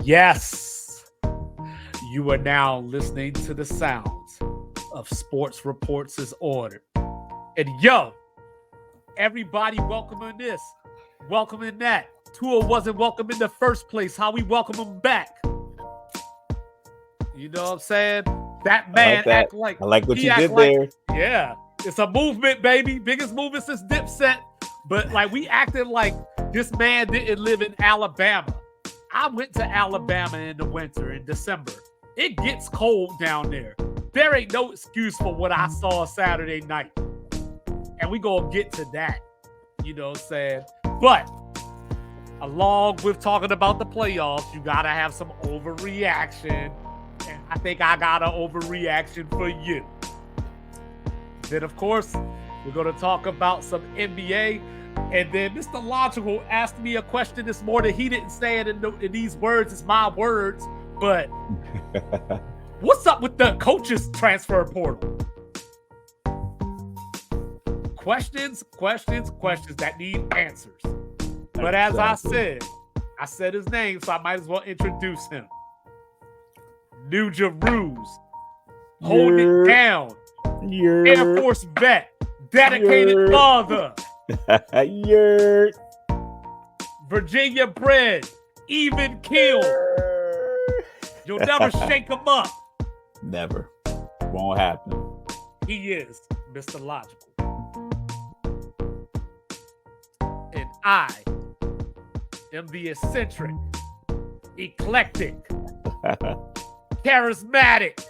Yes, you are now listening to the sounds of Sports Reports is Ordered. And yo, everybody welcoming this, welcoming that. Tua wasn't welcome in the first place. How we welcome him back? You know what I'm saying? That man act like I like what he you act did like, there. yeah, it's a movement, baby. Biggest movement since Dipset. But like we acted like this man didn't live in Alabama. I went to Alabama in the winter in December. It gets cold down there. There ain't no excuse for what I saw Saturday night. And we gonna get to that. You know what I'm saying? But along with talking about the playoffs, you gotta have some overreaction. And I think I got an overreaction for you. Then, of course, we're gonna talk about some NBA. And then Mr. Logical asked me a question this morning. He didn't say it in these words. It's my words. But what's up with the coaches transfer portal? Questions that need answers. But as I said his name, so I might as well introduce him. New Jeru's, holding it down. Air Force vet, dedicated father. Virginia bred, even keel. You'll never shake him up. Never. Won't happen. He is Mr. Logical. And I am the eccentric, eclectic, charismatic,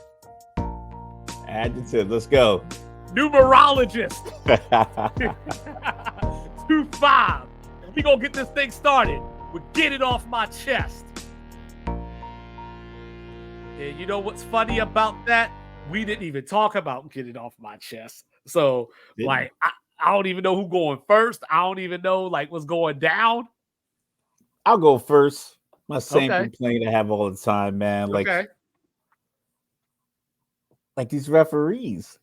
adjective. Let's go. Numerologist. 2-5. We gonna get this thing started. We get it off my chest. And you know what's funny about that? We didn't even talk about get it off my chest. So I don't even know who going first. I don't even know like what's going down. I'll go first. My same complaint I have all the time, man. Like these referees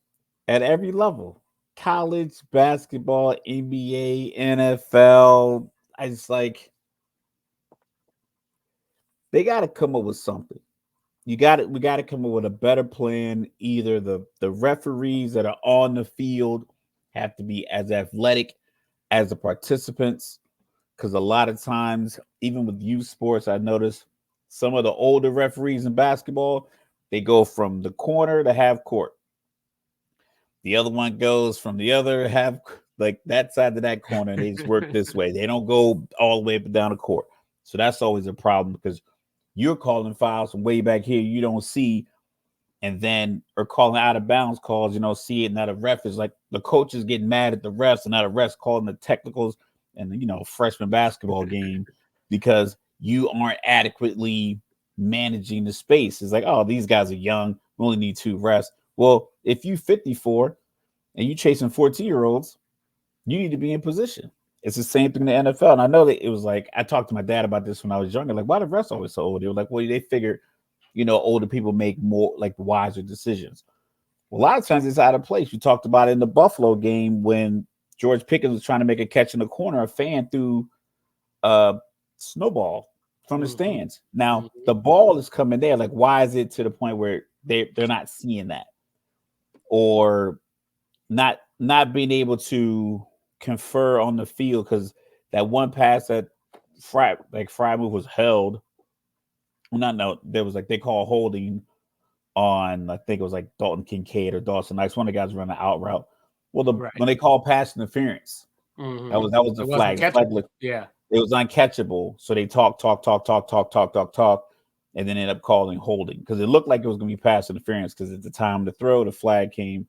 at every level. College, basketball, NBA, NFL. I just they got to come up with something. We got to come up with a better plan. Either the referees that are on the field have to be as athletic as the participants, because a lot of times, even with youth sports, I notice some of the older referees in basketball, they go from the corner to half court. The other one goes from the other half, like that side to that corner, and they just work this way. They don't go all the way up and down the court. So that's always a problem because you're calling fouls from way back here you don't see, and then or calling out of bounds calls, you know, see it. Now the ref is like the coach is getting mad at the refs, and now the refs calling the technicals and freshman basketball game because you aren't adequately managing the space. It's like, oh, these guys are young. We only need 2 refs. Well, if you 54 and you chasing 14-year-olds, you need to be in position. It's the same thing in the NFL. And I know that it was like, I talked to my dad about this when I was younger. Like, why the refs always so old? They were like, well, they figure, older people make more like wiser decisions. Well, a lot of times it's out of place. You talked about it in the Buffalo game when George Pickens was trying to make a catch in the corner. A fan threw a snowball from the stands. Now, the ball is coming there. Like, why is it to the point where they're not seeing that? Or not being able to confer on the field, because that one pass that Frymuth was held. There was they call holding on, I think it was like Dalton Kincaid or Dawson Knox. One of the guys running the out route. Well, when they call pass interference, that was the flag. It was uncatchable. So they talk, and then ended up calling holding because it looked like it was going to be pass interference because at the time to throw, the flag came,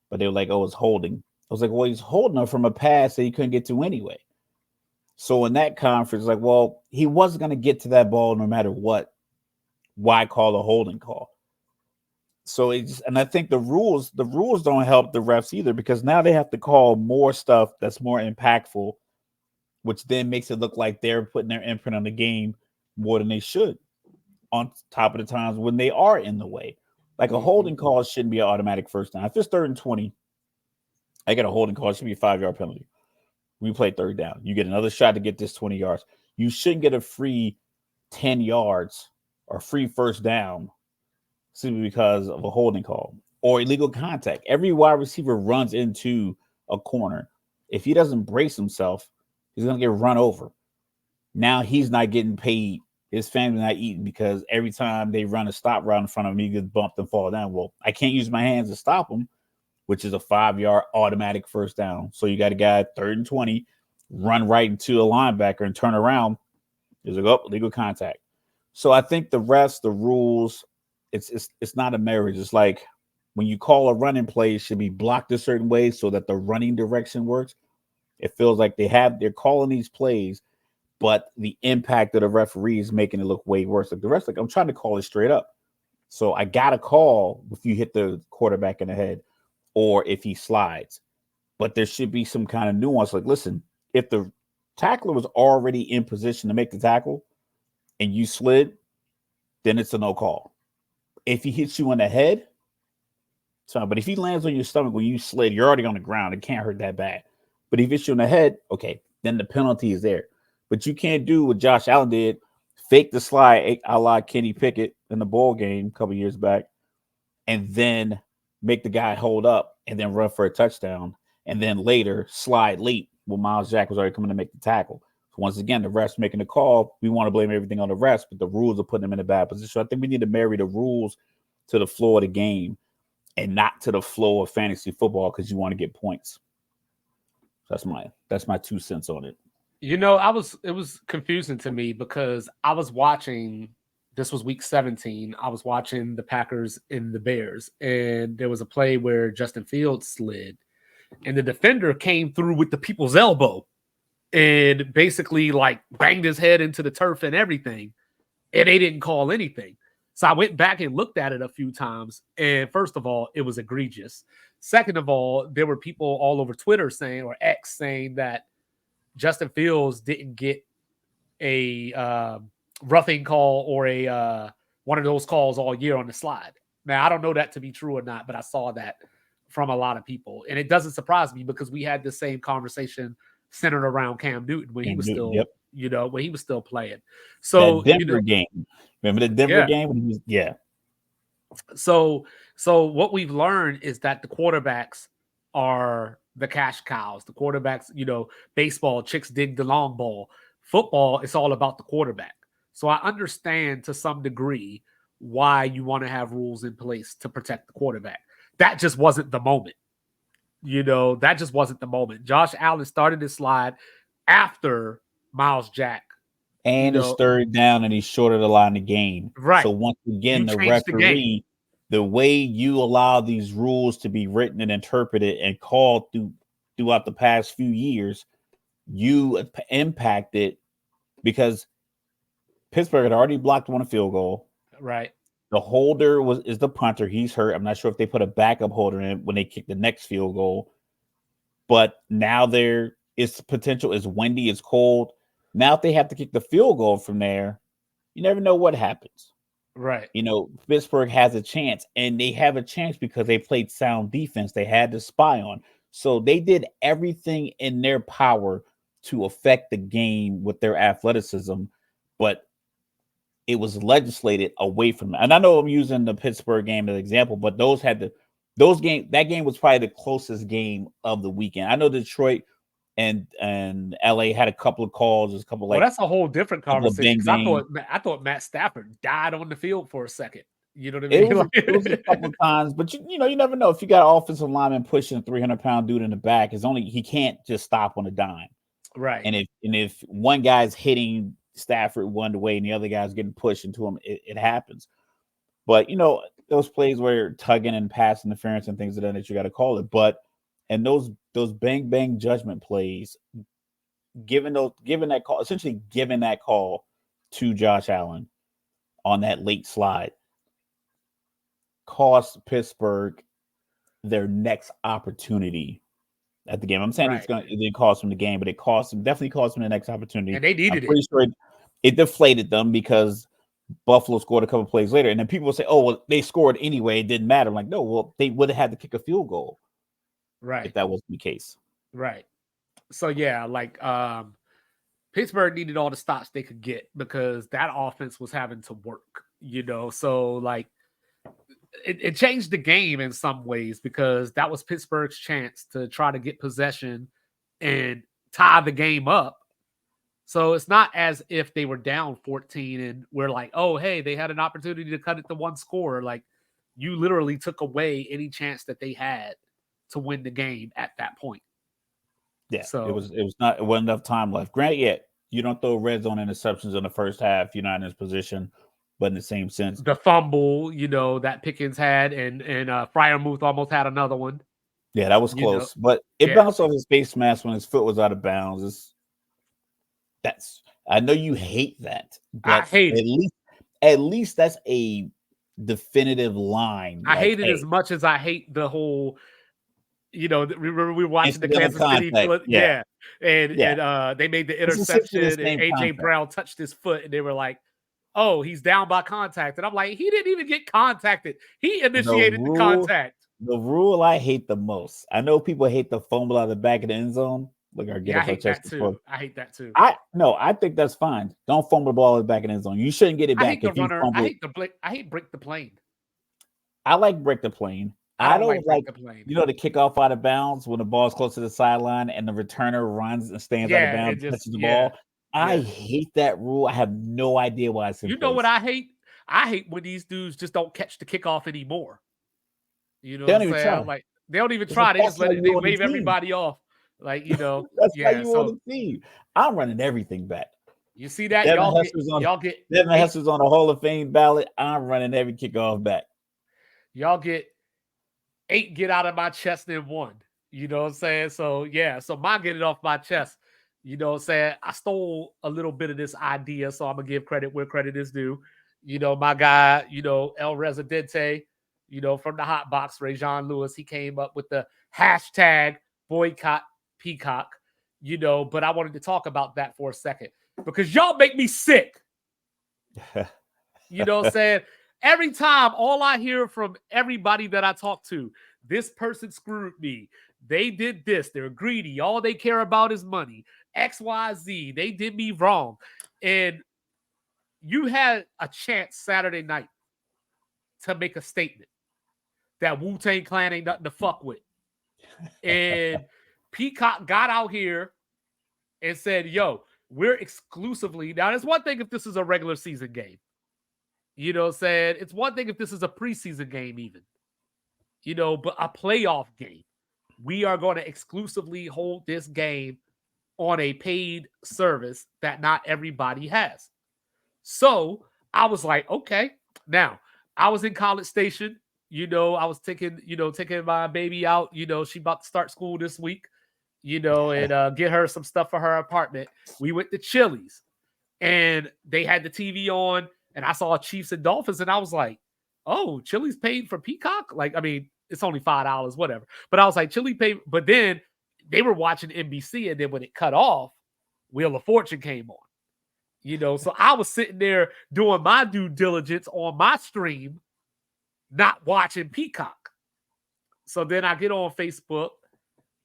but they were like, oh, it's holding. I was like, well, he's holding her from a pass that he couldn't get to anyway. So in that conference, like, well, he wasn't going to get to that ball no matter what. Why call a holding call? So and I think the rules don't help the refs either, because now they have to call more stuff that's more impactful, which then makes it look like they're putting their imprint on the game more than they should, on top of the times when they are in the way. Like a holding call shouldn't be an automatic first down. If it's 3rd and 20, I get a holding call, it should be a 5-yard penalty. We play 3rd down. You get another shot to get this 20 yards. You shouldn't get a free 10 yards or free first down simply because of a holding call or illegal contact. Every wide receiver runs into a corner. If he doesn't brace himself, he's going to get run over. Now he's not getting paid. His family's not eating because every time they run a stop route in front of him, he gets bumped and fall down. Well, I can't use my hands to stop him, which is a 5-yard automatic first down. So you got a guy 3rd and 20, run right into a linebacker and turn around. There's a legal contact. So I think the rest, the rules, it's not a marriage. It's like when you call a running play, it should be blocked a certain way so that the running direction works. It feels like they're calling these plays, but the impact of the referee is making it look way worse. Like the rest, like I'm trying to call it straight up. So I got to call if you hit the quarterback in the head or if he slides. But there should be some kind of nuance. Like, listen, if the tackler was already in position to make the tackle and you slid, then it's a no call. If he hits you in the head, so, but if he lands on your stomach when you slid, you're already on the ground. It can't hurt that bad. But if he hits you in the head, okay, then the penalty is there. But you can't do what Josh Allen did, fake the slide a la Kenny Pickett in the bowl game a couple years back, and then make the guy hold up and then run for a touchdown, and then later slide late when Miles Jack was already coming to make the tackle. So once again, the refs making the call. We want to blame everything on the refs, but the rules are putting them in a bad position. So I think we need to marry the rules to the flow of the game and not to the flow of fantasy football because you want to get points. That's my 2 cents on it. You know, it was confusing to me because I was watching, this was week 17. I was watching the Packers and the Bears, and there was a play where Justin Fields slid, and the defender came through with the people's elbow and basically like banged his head into the turf and everything, and they didn't call anything. So I went back and looked at it a few times, and first of all, it was egregious. Second of all, there were people all over Twitter saying, or X saying, that Justin Fields didn't get a roughing call or a one of those calls all year on the slide. Now, I don't know that to be true or not, but I saw that from a lot of people. And it doesn't surprise me because we had the same conversation centered around Cam Newton when he was still, yep. when he was still playing. So that Denver game. Remember the Denver game? When he was, yeah. So what we've learned is that the quarterbacks are the cash cows. The quarterbacks, baseball, chicks dig the long ball. Football, it's all about the quarterback. So I understand to some degree why you want to have rules in place to protect the quarterback. That just wasn't the moment. That just wasn't the moment. Josh Allen started his slide after Miles Jack. And it's 3rd down and he's short of the line of game. Right. So once again, the referee, the way you allow these rules to be written and interpreted and called throughout the past few years, you impacted because Pittsburgh had already blocked one field goal. Right. The holder is the punter. He's hurt. I'm not sure if they put a backup holder in when they kick the next field goal. But now there is potential. It's windy. It's cold. Now, if they have to kick the field goal from there, you never know what happens. Right. Pittsburgh has a chance, and they have a chance because they played sound defense. They had to spy on. So they did everything in their power to affect the game with their athleticism, but it was legislated away from them. And I know I'm using the Pittsburgh game as an example, but that game was probably the closest game of the weekend. I know Detroit and LA had a couple of calls, a couple that's a whole different conversation. I thought Matt Stafford died on the field for a second. You know what I mean? It was a couple of times, but you never know. If you got an offensive lineman pushing a 300-pound dude in the back, he can't just stop on a dime. Right. And if one guy's hitting Stafford one way and the other guy's getting pushed into him, it happens. But those plays where tugging and pass interference and things of that you got to call it. But and those bang bang judgment plays, giving that call to Josh Allen on that late slide cost Pittsburgh their next opportunity at the game. I'm saying it didn't cost them the game, but it definitely cost them the next opportunity. And they needed it. Sure it deflated them because Buffalo scored a couple plays later. And then people will say, oh, well, they scored anyway. It didn't matter. I'm like, no, well, they would have had to kick a field goal. Right. If that wasn't the case. Right. So, yeah, Pittsburgh needed all the stops they could get because that offense was having to work. So like it changed the game in some ways because that was Pittsburgh's chance to try to get possession and tie the game up. So it's not as if they were down 14 and we're like, oh, hey, they had an opportunity to cut it to one score. Like you literally took away any chance that they had to win the game at that point. Yeah, so it wasn't enough time left. Granted, yet you don't throw red zone interceptions in the first half. You're not in this position, but in the same sense, the fumble, that Pickens had, and Freiermuth almost had another one. Yeah, that was close, but it bounced off his face mask when his foot was out of bounds. I know you hate that, but I hate at least that's a definitive line. I hate it as much as I hate the whole. Remember we were watching the Kansas City, and they made the interception, and AJ Brown touched his foot, and they were like, "Oh, he's down by contact," and I'm like, "He didn't even get contacted. He initiated the contact." The rule I hate the most. I know people hate the fumble out of the back of the end zone. I hate that too. I think that's fine. Don't fumble the ball at the back of the end zone. You shouldn't get it back. I hate the runner. I hate break the plane. I like break the plane. I don't like the plane. The kickoff out of bounds when the ball's close to the sideline and the returner runs and stands out of bounds, touches the ball. I hate that rule. I have no idea why it's in place. What I hate? I hate when these dudes just don't catch the kickoff anymore. They don't even try. Like they don't even try. They just they wave everybody off. Like that's why you want to see. I'm running everything back. You see that Devin Hester's on the Hall of Fame ballot. I'm running every kickoff back. Y'all get 8 get out of my chest in 1. You know what I'm saying? So so mine get it off my chest. You know what I'm saying? I stole a little bit of this idea, so I'm gonna give credit where credit is due. My guy, El Residente, from the hot box, Rajon Lewis, he came up with the hashtag boycott Peacock, but I wanted to talk about that for a second because y'all make me sick. You know what I'm saying? Every time, all I hear from everybody that I talk to, this person screwed me. They did this. They're greedy. All they care about is money. X, Y, Z. They did me wrong. And you had a chance Saturday night to make a statement that Wu-Tang Clan ain't nothing to fuck with. And Peacock got out here and said, yo, we're exclusively... Now, it's one thing if this is a regular season game. You know what I'm saying? It's one thing if this is a preseason game even. But a playoff game. We are going to exclusively hold this game on a paid service that not everybody has. So I was like, okay. Now, I was in College Station. I was taking my baby out. She about to start school this week, and get her some stuff for her apartment. We went to Chili's, and they had the TV on, and I saw Chiefs and Dolphins, and I was like, oh, Chili's paid for Peacock? Like, I mean, it's only $5, whatever. But I was like, Chili paid. But then they were watching NBC, and then when it cut off, Wheel of Fortune came on. So I was sitting there doing my due diligence on my stream, not watching Peacock. So then I get on Facebook,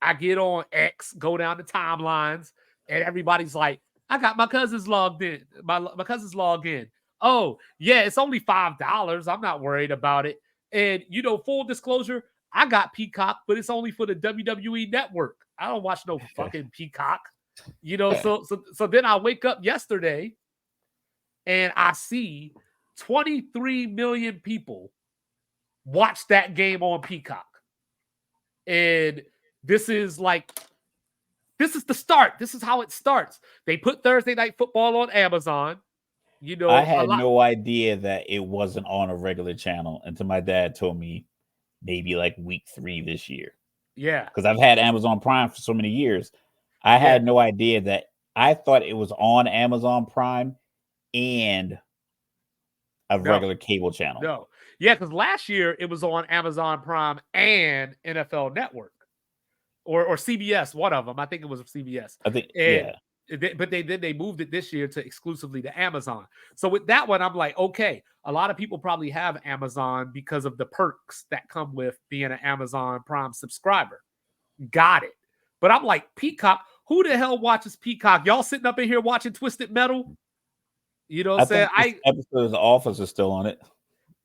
I get on X, go down the timelines, and everybody's like, I got my cousins logged in. My cousins log in. Oh, yeah, it's only $5. I'm not worried about it. And, full disclosure, I got Peacock, but it's only for the WWE network. I don't watch no fucking Peacock. So then I wake up yesterday and I see 23 million people watch that game on Peacock. And this is the start. This is how it starts. They put Thursday Night Football on Amazon. I had no idea that it wasn't on a regular channel until my dad told me maybe like week 3 this year. Yeah. Because I've had Amazon Prime for so many years. I had no idea that. I thought it was on Amazon Prime and a regular cable channel. No. Yeah, because last year it was on Amazon Prime and NFL Network. Or CBS, one of them. I think it was CBS. I think, But they moved it this year to exclusively to Amazon. So with that one, I'm like, okay, a lot of people probably have Amazon because of the perks that come with being an Amazon Prime subscriber. Got it. But I'm like, Peacock, who the hell watches Peacock? Y'all sitting up in here watching Twisted Metal? You know what I I'm saying? think this episode of The Office is still on it.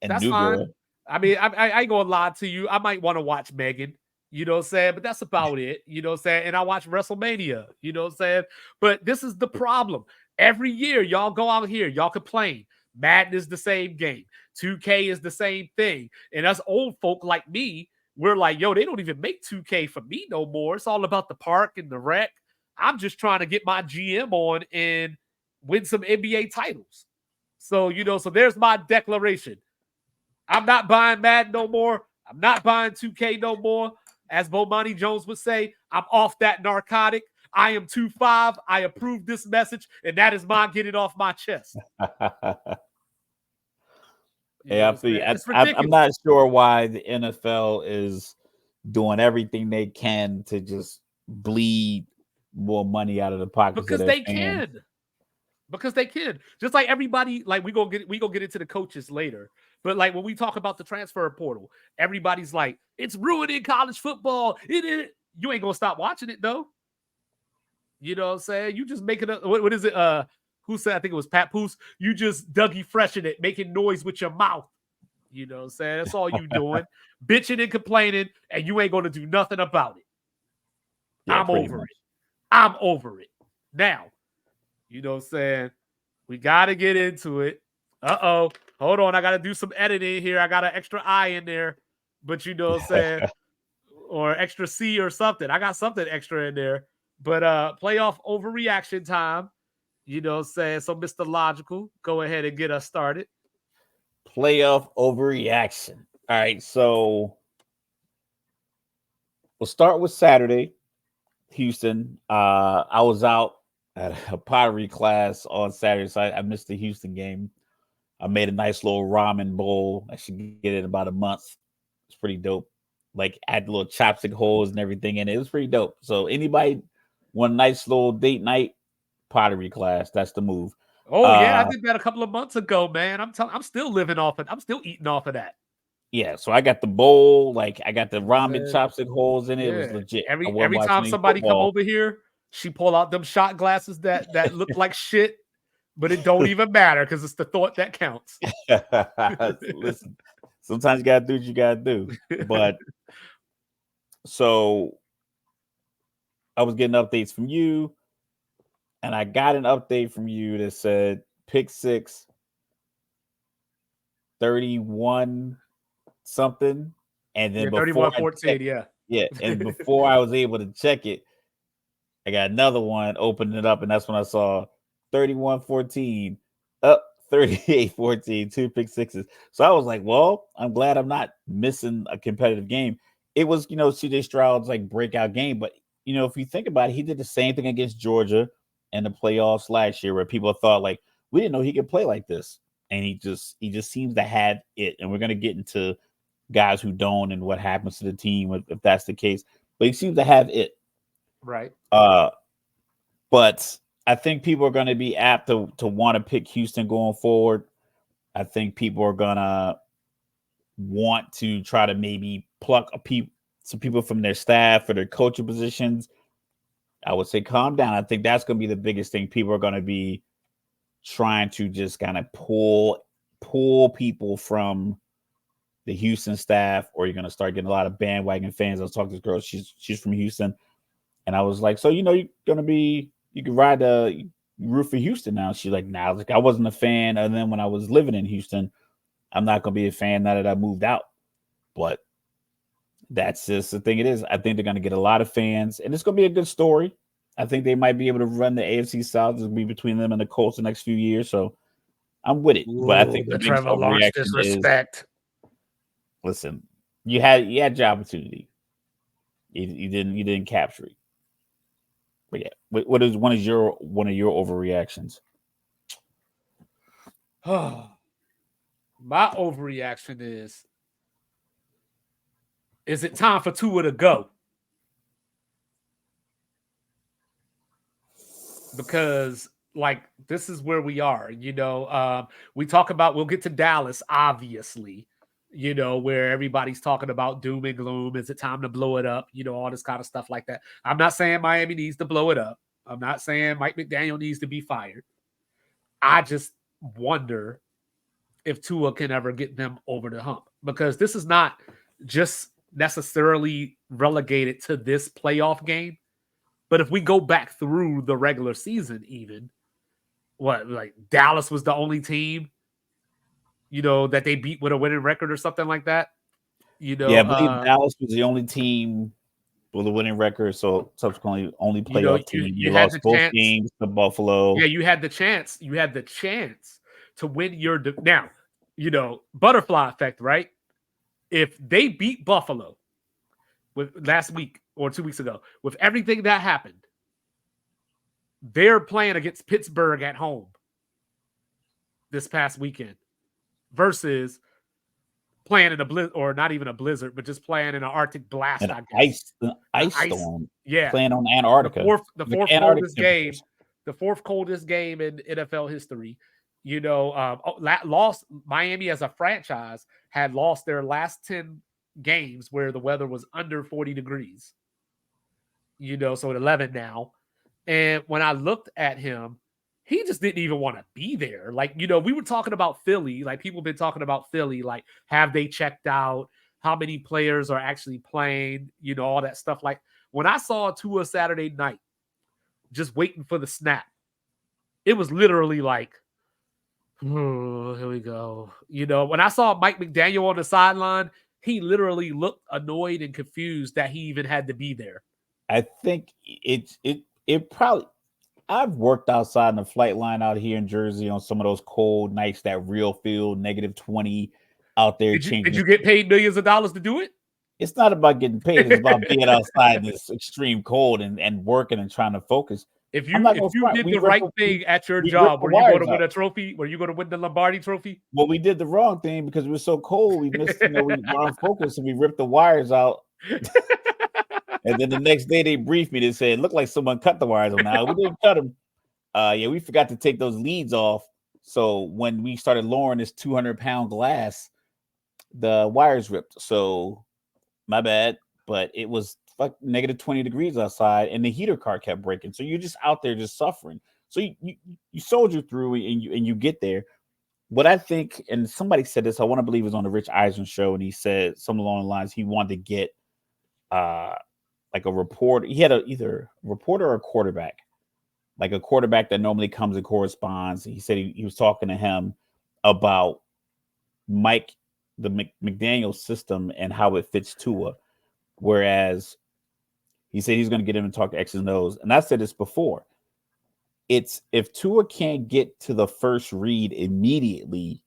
And That's New fine. Girl. I mean, I ain't gonna lie to you. I might want to watch Megan, you know what I'm saying? But that's about it, you know what I'm saying? And I watch WrestleMania, you know what I'm saying? But this is the problem. Every year, y'all go out here, y'all complain. Madden is the same game. 2K is the same thing. And us old folk like me, we're like, yo, they don't even make 2K for me no more. It's all about the park and the rec. I'm just trying to get my GM on and win some NBA titles. So, you know, so there's my declaration. I'm not buying Madden no more. I'm not buying 2K no more. As Bomani Jones would say, I'm off that narcotic. I am 2-5. I approve this message, and that is my get it off my chest. You know Yeah, I what I'm feel saying? you. It's I'm ridiculous. not sure why the NFL is doing everything they can to just bleed more money out of the pockets of Because their they fans. can. Because they can. Just like everybody, like we gonna get into the coaches later. But like when we talk about the transfer portal, everybody's like, it's ruining college football. It is. You ain't gonna stop watching it though. You know what I'm saying? You just making up what is it? Who said I think it was Pat Poose? You just Dougie freshen it, making noise with your mouth. You know what I'm saying? That's all you doing. Bitching and complaining, and you ain't gonna do nothing about it. Yeah, I'm pretty over much. it. I'm over it. Now, you know what I'm saying? We gotta get into it. Uh-oh. Hold on. I gotta do some editing here. I got an extra I in there, but you know what I'm saying? Or extra C or something. I got something extra in there. But playoff overreaction time. You know what I'm saying? So, Mr. Logical, go ahead and get us started. Playoff overreaction. All right, so we'll start with Saturday, Houston. I was out at a pottery class on Saturday, so I missed the Houston game. I made a nice little ramen bowl. I should get it in about a month. It's pretty dope. Like add little chopstick holes and everything in it. It was pretty dope. So anybody want a nice little date night pottery class? That's the move. Oh, yeah, I did that a couple of months ago, man. I'm still living off it. I'm still eating off of that. Yeah, so I got the bowl, like I got the You know what I'm ramen saying? chopstick holes in it. It was Yeah. legit. I wasn't Every watching time any somebody come football. over here, she pull out them shot glasses that look like shit, but it don't even matter because it's the thought that counts. Listen, sometimes you gotta do what you gotta do. But so I was getting updates from you, and I got an update from you that said pick six, 31 something. And Yeah, then before I 31-14, checked, yeah. yeah, and before I was able to check it, I got another one, opened it up, and that's when I saw 31-14, up 38-14, two pick sixes. So I was like, well, I'm glad I'm not missing a competitive game. It was, CJ Stroud's like breakout game, but if you think about it, he did the same thing against Georgia in the playoffs last year, where people thought like we didn't know he could play like this, and he just seems to have it. And we're gonna get into guys who don't and what happens to the team if that's the case, but he seems to have it. Right. But I think people are going to be apt to want to pick Houston going forward. I think people are going to want to try to maybe pluck some people from their staff or their coaching positions. I would say calm down. I think that's going to be the biggest thing. People are going to be trying to just kind of pull people from the Houston staff, or you're going to start getting a lot of bandwagon fans. I was talking to this girl. She's from Houston. And I was like, so, you're going to be, you can ride the root for Houston now. She's like, nah, like I wasn't a fan. And then when I was living in Houston, I'm not going to be a fan now that I moved out. But that's just the thing it is. I think they're going to get a lot of fans, and it's going to be a good story. I think they might be able to run the AFC South. It'll be between them and the Colts the next few years. So I'm with it. Ooh, but I think the biggest Trevor Lawrence overreaction is, disrespect. listen, you had your opportunity. You didn't capture it. But yeah, what is one of your overreactions? My overreaction is it time for Tua to go? Because like this is where we are, we talk about, we'll get to Dallas, obviously, where everybody's talking about doom and gloom. Is it time to blow it up? All this kind of stuff like that. I'm not saying Miami needs to blow it up. I'm not saying Mike McDaniel needs to be fired. I just wonder if Tua can ever get them over the hump, because this is not just necessarily relegated to this playoff game. But if we go back through the regular season, even like Dallas was the only team, that they beat with a winning record or something like that. Yeah, I believe Dallas was the only team with a winning record, so subsequently only playoff team. You They had lost the both chance. games to Buffalo. Yeah, you had the chance. You had the chance to win your now, butterfly effect, right? If they beat Buffalo with last week or 2 weeks ago, with everything that happened, they're playing against Pittsburgh at home this past weekend versus playing in a blizzard, or not even a blizzard, but just playing in an Arctic blast, An I guess. ice storm. Yeah. Playing on Antarctica. The fourth Antarctic coldest game. The fourth coldest game in NFL history. Lost Miami as a franchise had lost their last 10 games where the weather was under 40 degrees. So at 11 now. And when I looked at him, he just didn't even want to be there. Like, we were talking about Philly. Like, people have been talking about Philly. Like, have they checked out? How many players are actually playing? All that stuff. Like, when I saw Tua Saturday night, just waiting for the snap, it was literally like, oh, here we go. When I saw Mike McDaniel on the sideline, he literally looked annoyed and confused that he even had to be there. I think it probably. I've worked outside in the flight line out here in Jersey on some of those cold nights, that real feel, -20 out there. Did you get paid millions of dollars to do it? It's not about getting paid. It's about being outside in this extreme cold and working and trying to focus. If you did the right thing at your job, were you going to win a trophy? Were you going to win the Lombardi trophy? Well, we did the wrong thing because we were so cold. We missed, we were unfocused, and we ripped the wires out. And then the next day they briefed me. They said, it looked like someone cut the wires on now. We didn't cut them. Yeah, we forgot to take those leads off. So when we started lowering this 200-pound glass, the wires ripped. So my bad. But it was -20 degrees outside, and the heater car kept breaking. So you're just out there just suffering. So you soldier through and you get there. What I think, and somebody said this, I want to believe it was on the Rich Eisen show, and he said something along the lines, he wanted to get like a reporter. He had either a reporter or a quarterback, like a quarterback that normally comes and corresponds. He said he was talking to him about the McDaniel system and how it fits Tua. Whereas he said he's going to get him and talk to X's and O's. And I said this before. It's if Tua can't get to the first read immediately,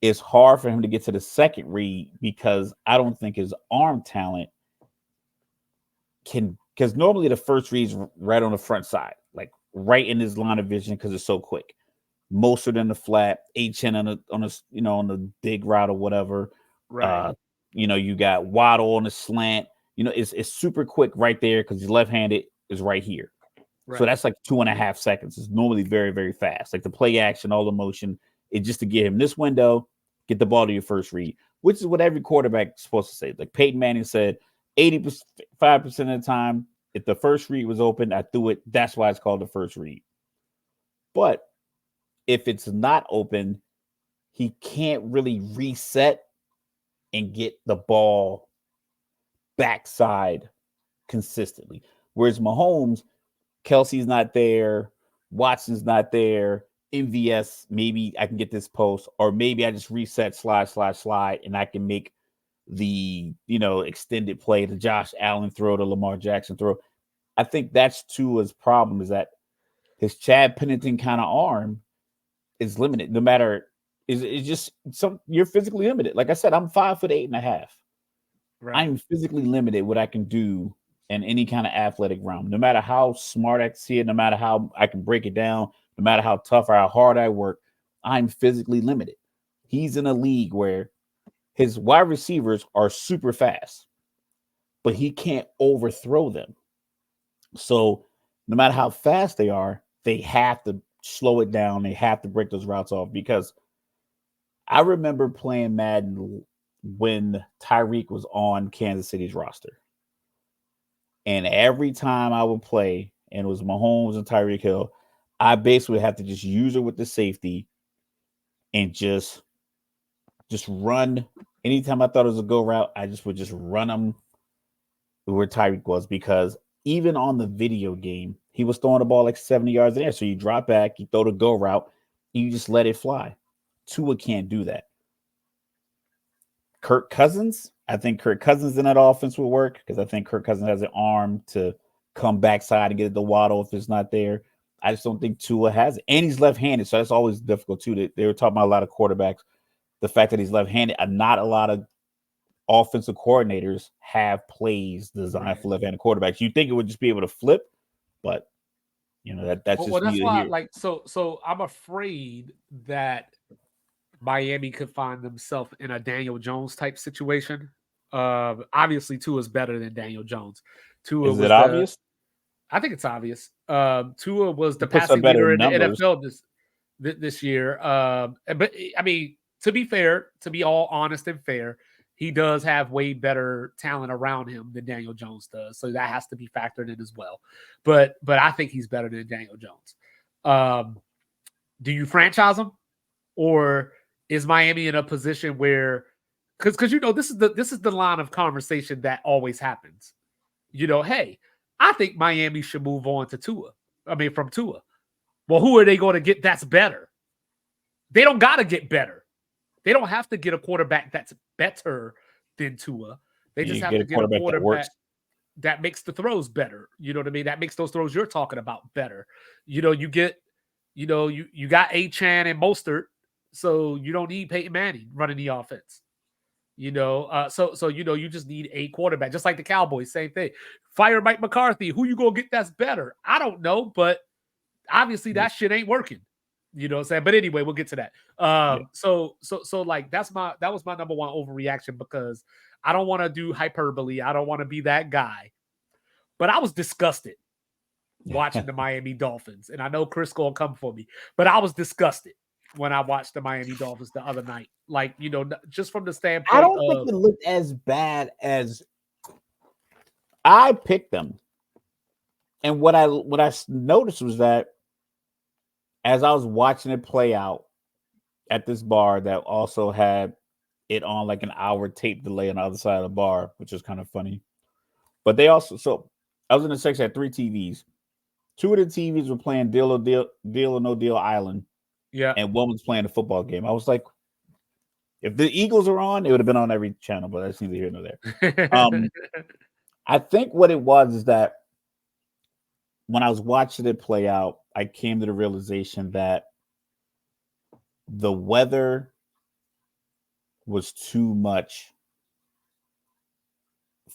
it's hard for him to get to the second read, because I don't think his arm talent can, because normally the first read's right on the front side, like right in his line of vision, because it's so quick. Mostert in the flat, HN on the dig route or whatever. Right. You got Waddle on the slant. It's super quick right there because he's left-handed, is right here. Right. So that's like 2.5 seconds. It's normally very, very fast. Like the play action, all the motion, it's just to get him this window, get the ball to your first read, which is what every quarterback is supposed to say. Like Peyton Manning said, 85% of the time, if the first read was open, I threw it. That's why it's called the first read. But if it's not open, he can't really reset and get the ball backside consistently. Whereas Mahomes, Kelsey's not there, Watson's not there, MVS, maybe I can get this post, or maybe I just reset, slide, and I can make the extended play, the Josh Allen throw, the Lamar Jackson throw. I think that's Tua's problem, is that his Chad Pennington kind of arm is limited. No matter, it's just you're physically limited. Like I said, I'm 5'8.5". Right. I'm physically limited what I can do in any kind of athletic realm. No matter how smart I see it, no matter how I can break it down, no matter how tough or how hard I work, I'm physically limited. He's in a league where his wide receivers are super fast, but he can't overthrow them. So no matter how fast they are, they have to slow it down. They have to break those routes off, because I remember playing Madden when Tyreek was on Kansas City's roster. And every time I would play, and it was Mahomes and Tyreek Hill, I basically have to just use it with the safety and just run. Anytime I thought it was a go route, I just would just run them where Tyreek was, because even on the video game, he was throwing the ball like 70 yards in the air. So you drop back, you throw the go route, and you just let it fly. Tua can't do that. Kirk Cousins, I think Kirk Cousins in that offense will work, because I think Kirk Cousins has an arm to come backside and get it to Waddle if it's not there. I just don't think Tua has it. And he's left-handed, so that's always difficult too. They were talking about a lot of quarterbacks. The fact that he's left-handed, and not a lot of offensive coordinators have plays designed for left-handed quarterbacks. You think it would just be able to flip, but that's just that's neither why, here. like, so I'm afraid that Miami could find themselves in a Daniel Jones type situation. Obviously, Tua is better than Daniel Jones. Tua Is was it obvious? I think it's obvious. Tua was the He puts up passing better leader in the numbers. NFL this year. But I mean, to be fair, to be all honest and fair, he does have way better talent around him than Daniel Jones does. So that has to be factored in as well. But I think he's better than Daniel Jones. Do you franchise him, or is Miami in a position where, because this is the line of conversation that always happens. Hey, I think Miami should move on to Tua. I mean, from Tua. Well, who are they going to get that's better? They don't got to get better. They don't have to get a quarterback that's better than Tua. They just have to get a quarterback that makes the throws better. You know what I mean? That makes those throws you're talking about better. You got Achane and Mostert, so you don't need Peyton Manning running the offense. You just need a quarterback, just like the Cowboys, same thing. Fire Mike McCarthy. Who you gonna get that's better? I don't know, but obviously that shit ain't working. You know what I'm saying? But anyway, we'll get to that. So like that was my number one overreaction, because I don't want to do hyperbole. I don't want to be that guy. But I was disgusted watching the Miami Dolphins. And I know Chris gonna come for me, but I was disgusted when I watched the Miami Dolphins the other night. Like, just from the standpoint I don't think it looked as bad as I picked them. And what I noticed was that as I was watching it play out at this bar that also had it on like an hour tape delay on the other side of the bar, which is kind of funny. But they also, so I was in the section, had 3 TVs. 2 of the TVs were playing Deal or No Deal Island. Yeah. And one was playing a football game. I was like, if the Eagles are on, it would have been on every channel, but that's neither here nor there. I think what it was is that when I was watching it play out, I came to the realization that the weather was too much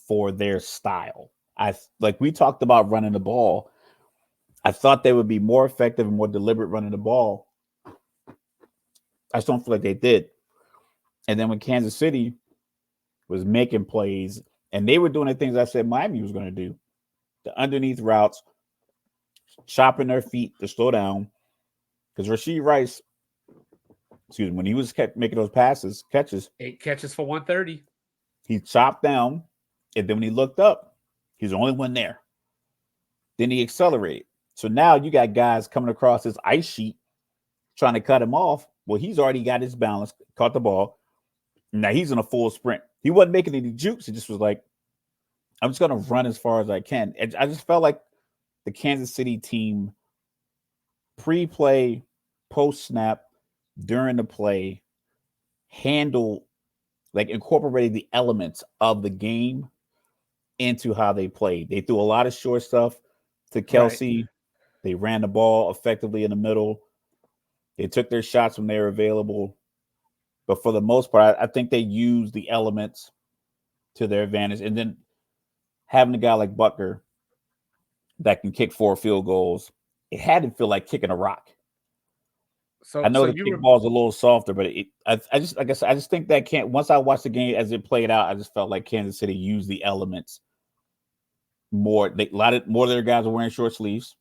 for their style. We talked about running the ball. I thought they would be more effective and more deliberate running the ball. I just don't feel like they did. And then when Kansas City was making plays, and they were doing the things I said Miami was going to do, the underneath routes, chopping their feet to slow down. Because Rashee Rice, when he was making those catches, 8 catches for 130. He chopped down, and then when he looked up, he's the only one there. Then he accelerated. So now you got guys coming across this ice sheet trying to cut him off. Well, he's already got his balance, caught the ball. Now he's in a full sprint. He wasn't making any jukes. He just was like, I'm just going to run as far as I can. And I just felt like the Kansas City team pre-play, post-snap, during the play, incorporated the elements of the game into how they played. They threw a lot of short stuff to Kelsey. Right. They ran the ball effectively in the middle. They took their shots when they were available. But for the most part, I think they used the elements to their advantage. And then having a guy like Butker that can kick 4 field goals, it had to feel like kicking a rock. I know the kickball's a little softer, but I just think that once I watched the game as it played out, I just felt like Kansas City used the elements more. More of their guys are wearing short sleeves.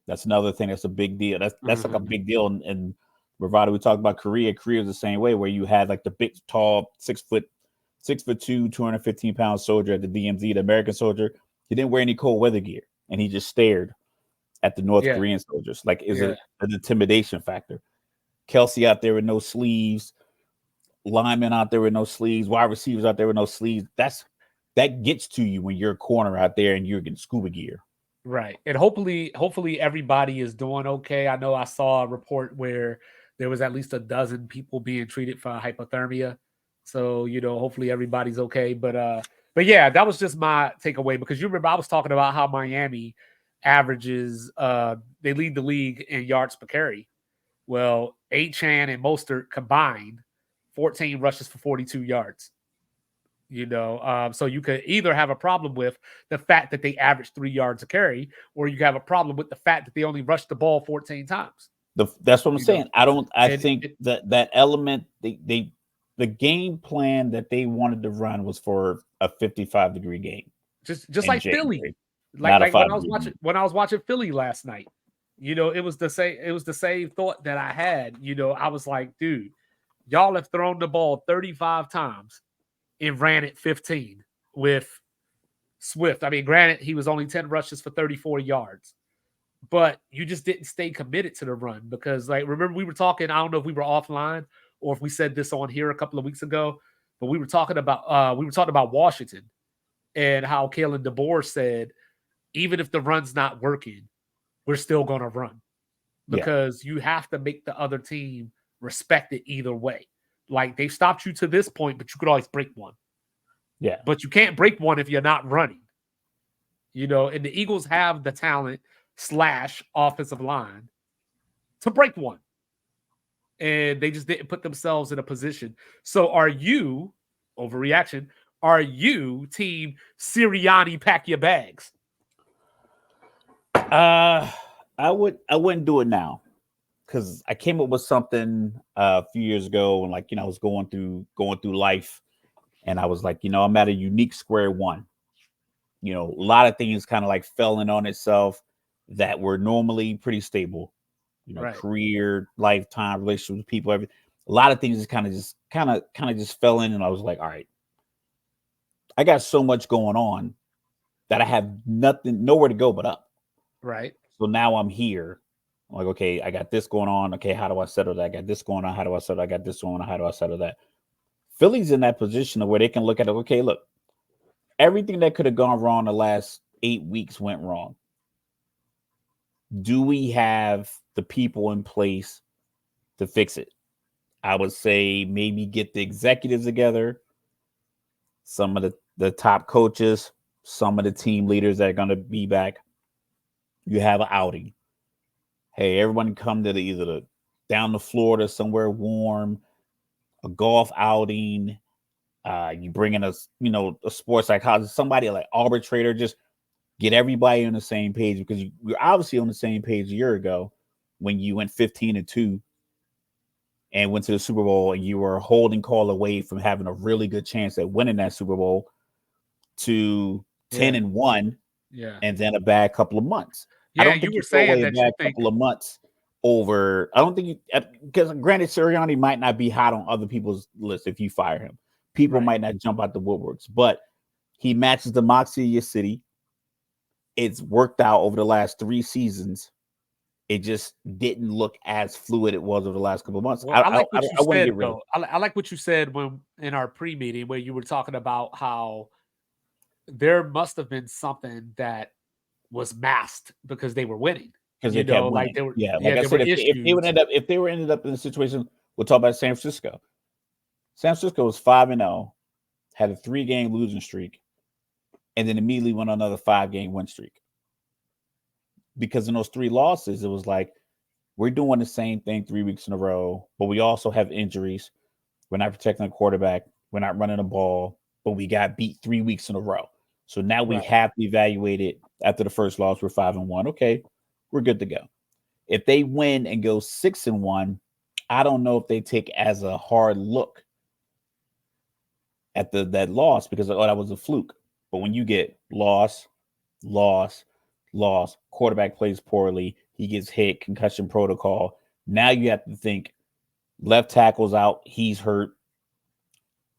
That's another thing that's a big deal. That's like a big deal in bravado. We talked about Korea. Korea is the same way, where you had like the big, tall, 6'2", 215-pound soldier at the DMZ, the American soldier. He didn't wear any cold weather gear, and he just stared at the North Korean soldiers. Like, is it an intimidation factor? Kelsey out there with no sleeves, linemen out there with no sleeves, wide receivers out there with no sleeves. That gets to you when you're a corner out there and you're getting scuba gear. Right. And hopefully everybody is doing okay. I know I saw a report where there was at least a dozen people being treated for hypothermia. So, hopefully everybody's okay. But yeah, that was just my takeaway, because you remember I was talking about how Miami averages they lead the league in yards per carry. Well, Achane and Mostert combined 14 rushes for 42 yards. So you could either have a problem with the fact that they average 3 yards a carry, or you have a problem with the fact that they only rushed the ball 14 times. That's what I'm saying. I And think that element, the game plan that they wanted to run was for a 55-degree game. Just like January, Philly, not a like when I was watching Philly last night. It was the same thought that I had. I was like, dude, y'all have thrown the ball 35 times and ran it 15 with Swift. I mean, granted, he was only 10 rushes for 34 yards, but you just didn't stay committed to the run, because, like, remember we were talking, I don't know if we were offline or if we said this on here a couple of weeks ago, but we were talking about Washington and how Kalen DeBoer said, even if the run's not working, we're still going to run, because you have to make the other team respect it either way. Like, they've stopped you to this point, but you could always break one. Yeah. But you can't break one if you're not running. And the Eagles have the talent / offensive line to break one. And they just didn't put themselves in a position. So are you, overreaction, are you team Sirianni pack your bags? I wouldn't do it now, because I came up with something a few years ago, and I was going through life, and I was like, I'm at a unique square one. A lot of things kind of like fell in on itself that were normally pretty stable. Right. Career, lifetime, relationships with people, a lot of things just kind of just fell in, and I was like, all right, I got so much going on that I have nowhere to go but up. Right. So now I'm here. I'm like, okay, I got this going on. Okay, how do I settle that? I got this going on. How do I settle? I got this going on. How do I settle that? Philly's in that position of where they can look at it. Okay, look, everything that could have gone wrong the last 8 weeks went wrong. Do we have the people in place to fix it? I would say maybe get the executives together, some of the top coaches, some of the team leaders that are going to be back. You have an outing. Hey, everyone come to either down to Florida, somewhere warm, a golf outing. You bring in a sports psychologist, somebody like arbitrator, just get everybody on the same page, because you're obviously on the same page a year ago when you went 15-2 and went to the Super Bowl, and you were a holding call away from having a really good chance at winning that Super Bowl, to 10-1, and then a bad couple of months. Yeah, I don't think you were saying that you think couple of months over. I don't think because granted, Sirianni might not be hot on other people's list if you fire him. People might not jump out the woodworks, but he matches the moxie of your city. It's worked out over the last 3 seasons. It just didn't look as fluid it was over the last couple of months. Well, I like what you said, get rid of though. I like what you said when in our pre-meeting, where you were talking about how there must have been something that was masked because they were winning. Because they kept winning. Like I said, if they were ended up in a situation, we'll talk about San Francisco. San Francisco was 5-0, had a 3-game losing streak, and then immediately went on another 5-game win streak. Because in those 3 losses, it was like, we're doing the same thing 3 weeks in a row, but we also have injuries. We're not protecting the quarterback. We're not running the ball, but we got beat 3 weeks in a row. So now we have to evaluate it. After the first loss, we're 5-1. Okay, we're good to go. If they win and go 6-1, I don't know if they take as a hard look at that loss, because that was a fluke. But when you get loss, quarterback plays poorly, he gets hit, concussion protocol. Now you have to think, left tackle's out, he's hurt.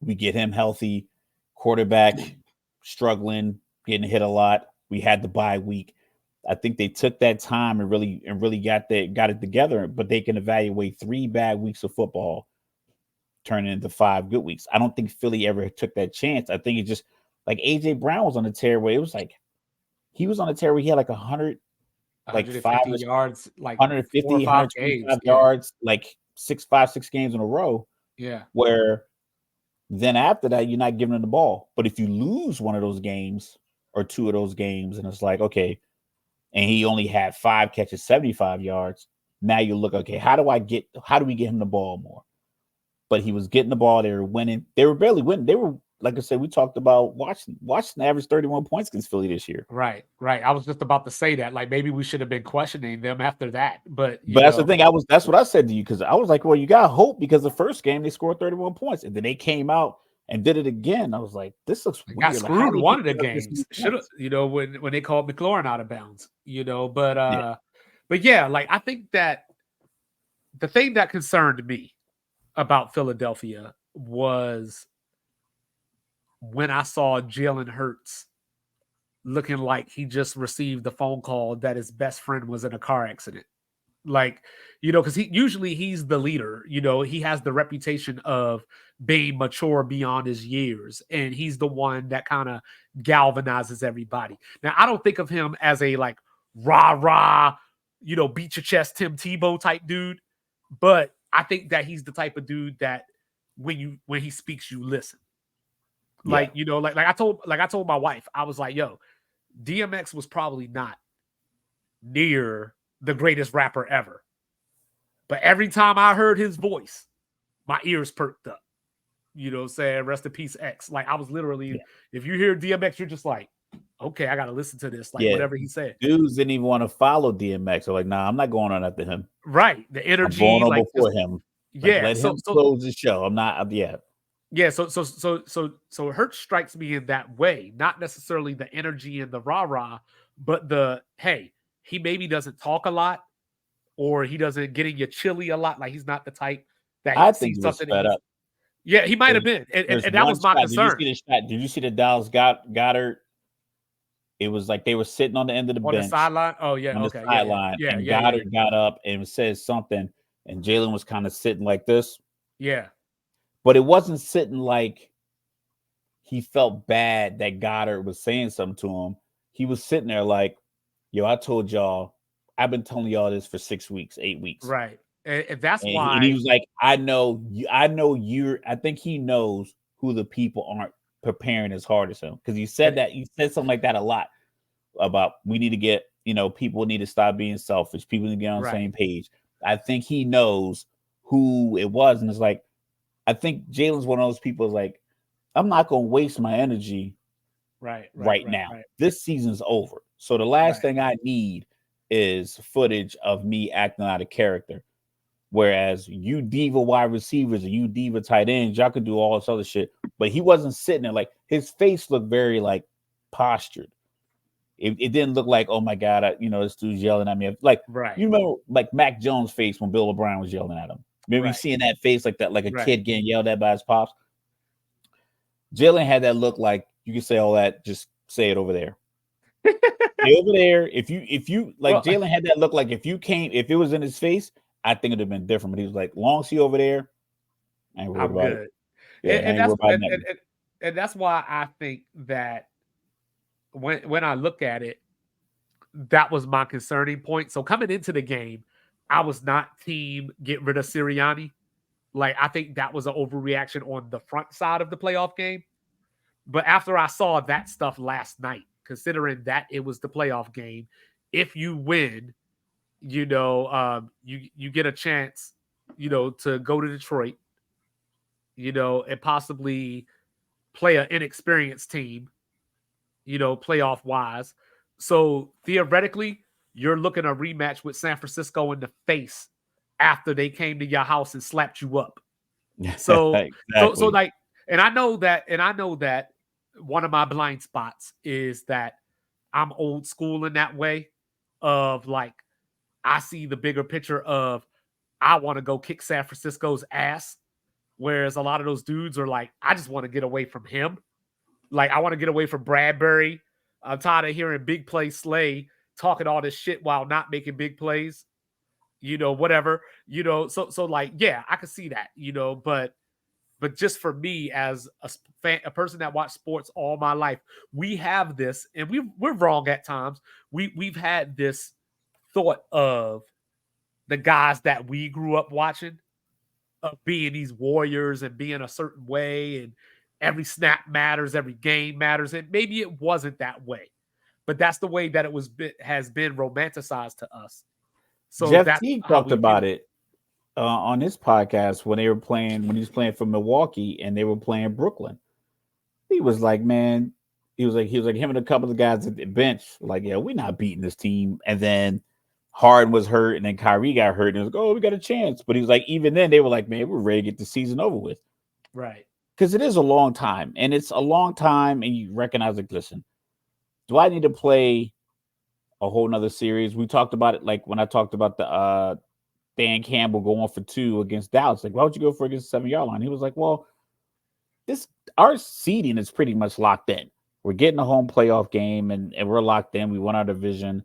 We get him healthy. Quarterback struggling, getting hit a lot. We had the bye week. I think they took that time and really got it together. But they can evaluate 3 bad weeks of football turning into 5 good weeks. I don't think Philly ever took that chance. I think it just like AJ Brown was on a tear where it was like he was on a tear where he had like 100, like 150 yards, like 4 or 150, 5 games. 125 yards, like 6 games in a row. Yeah. Where then after that, you're not giving him the ball. But if you lose one of those games or 2 of those games, and it's like, okay, and he only had 5 catches, 75 yards. Now you look, okay, how do we get him the ball more? But he was getting the ball. They were winning. They were barely winning. They were, like I said, we talked about Washington average 31 points against Philly this year. Right. I was just about to say that. Like maybe we should have been questioning them after that. But that's the thing. That's what I said to you, because I was like, well, you got hope, because the first game they scored 31 points, and then they came out and did it again. I was like, this looks weird. Got screwed one of the games. Should have, when they called McLaurin out of bounds, but yeah, like I think that the thing that concerned me about Philadelphia was when I saw Jalen Hurts looking like he just received the phone call that his best friend was in a car accident. Like, because he's the leader, he has the reputation of being mature beyond his years, and he's the one that kind of galvanizes everybody. Now, I don't think of him as a like rah, beat your chest Tim Tebow type dude, but I think that he's the type of dude that when he speaks, you listen. Like, like I told my wife, I was like, yo, DMX was probably not near the greatest rapper ever. But every time I heard his voice, my ears perked up. Saying rest in peace, X. Like I was literally, if you hear DMX, you're just like, okay, I got to listen to this. Like whatever he said. Dudes didn't even want to follow DMX. They're like, nah, I'm not going on after him. Right. The energy. I'm going on before him. Like, let him close the show. I'm not, Yeah, so Hurts strikes me in that way, not necessarily the energy and the rah-rah, but he maybe doesn't talk a lot, or he doesn't get in your chili a lot. Like he's not the type that I think he was fed up. Yeah, he might have been, and that was my concern. Did you see the Dallas Goddard? It was like they were sitting on the end of the bench, on the sideline. Oh yeah, on the sideline, and Goddard got up and said something, and Jalen was kind of sitting like this. Yeah. But it wasn't sitting like he felt bad that Goddard was saying something to him. He was sitting there like, yo, I told y'all, I've been telling y'all this for 6 weeks, 8 weeks. Right. And that's why. And he was like, I think he knows who the people aren't preparing as hard as him. Because he said something like that a lot about we need to get, people need to stop being selfish. People need to get on the same page. I think he knows who it was. And it's like, I think Jalen's one of those people is like, I'm not going to waste my energy right now. Right. This season's over. So the last thing I need is footage of me acting out of character. Whereas you diva wide receivers or you diva tight ends, y'all could do all this other shit. But he wasn't sitting there. Like his face looked very like postured. It didn't look like, oh my God, this dude's yelling at me. Like, you remember like Mac Jones' face when Bill O'Brien was yelling at him. Maybe seeing that face like that, like a kid getting yelled at by his pops. Jalen had that look like you could say all that, just say it over there. Stay over there. If you like Jalen had that look like if it was in his face, I think it'd have been different. But he was like, long as he over there, I ain't worried about it. Yeah, and that's why I think that when I look at it, that was my concerning point. So coming into the game, I was not team get rid of Sirianni. Like, I think that was an overreaction on the front side of the playoff game. But after I saw that stuff last night, considering that it was the playoff game, if you win, you get a chance, to go to Detroit, and possibly play an inexperienced team, playoff wise. So theoretically, you're looking a rematch with San Francisco in the face after they came to your house and slapped you up. So, exactly. so like, and I know that one of my blind spots is that I'm old school in that way of like, I see the bigger picture of I want to go kick San Francisco's ass. Whereas a lot of those dudes are like, I just want to get away from him. Like, I want to get away from Bradbury. I'm tired of hearing big play Slay talking all this shit while not making big plays, whatever, so like, yeah, I can see that, but just for me as a person that watched sports all my life, we have this, and we're wrong at times. We've had this thought of the guys that we grew up watching, of being these warriors and being a certain way, and every snap matters, every game matters, and maybe it wasn't that way, but that's the way that has been romanticized to us. So Jeff that's Teague how talked we view about it. it on his podcast when he was playing for Milwaukee and they were playing Brooklyn. He was like, man, he was like him and a couple of guys at the bench, like, yeah, we're not beating this team. And then Harden was hurt, and then Kyrie got hurt, and it was like, oh, we got a chance. But he was like, even then, they were like, man, we're ready to get the season over with. Right. Because it is a long time, and it's a long time, and you recognize, like, listen, do I need to play a whole nother series? We talked about it, like when I talked about the Dan Campbell going for 2 against Dallas. Like, why would you go for against the 7-yard line? He was like, well, our seeding is pretty much locked in. We're getting a home playoff game, and we're locked in. We won our division.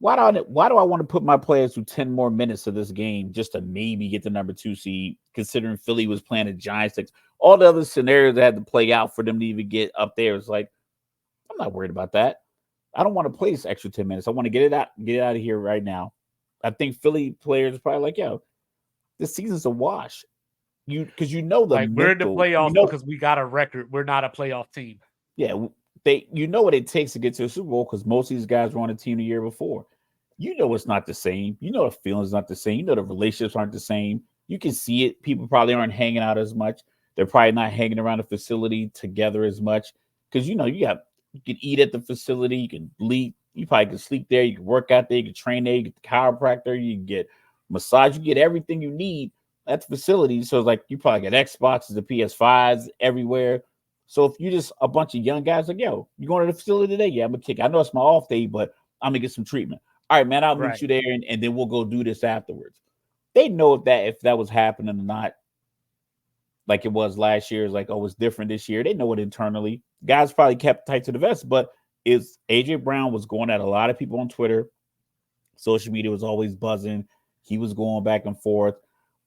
Why do I want to put my players through 10 more minutes of this game just to maybe get the number 2 seed, considering Philly was playing the Giants? All the other scenarios that had to play out for them to even get up there. It's like, I'm not worried about that. I don't want to play this extra 10 minutes. I want to get it out of here right now. I think Philly players are probably like, yo, this season's a wash. Because the Like, we're in the mental, playoffs because we got a record. We're not a playoff team. yeah, what it takes to get to a Super Bowl, because most of these guys were on the team the year before. It's not the same. The feelings not the same. The relationships aren't the same. You can see it. People probably aren't hanging out as much. They're probably not hanging around the facility together as much, because you can eat at the facility. You can leave. You probably can sleep there. You can work out there. You can train there. You get the chiropractor. You can get massage. You get everything you need at the facility. So it's like you probably get Xboxes, the PS5s everywhere. So if you just a bunch of young guys, like, yo, you going to the facility today? Yeah, I'm gonna kick. I know it's my off day, but I'm gonna get some treatment. All right, man, I'll meet you there, and then we'll go do this afterwards. They know if that was happening or not, like it was last year. It's like, oh, it's different this year. They know it internally. Guys probably kept tight to the vest, but AJ Brown was going at a lot of people on Twitter. Social media was always buzzing. He was going back and forth.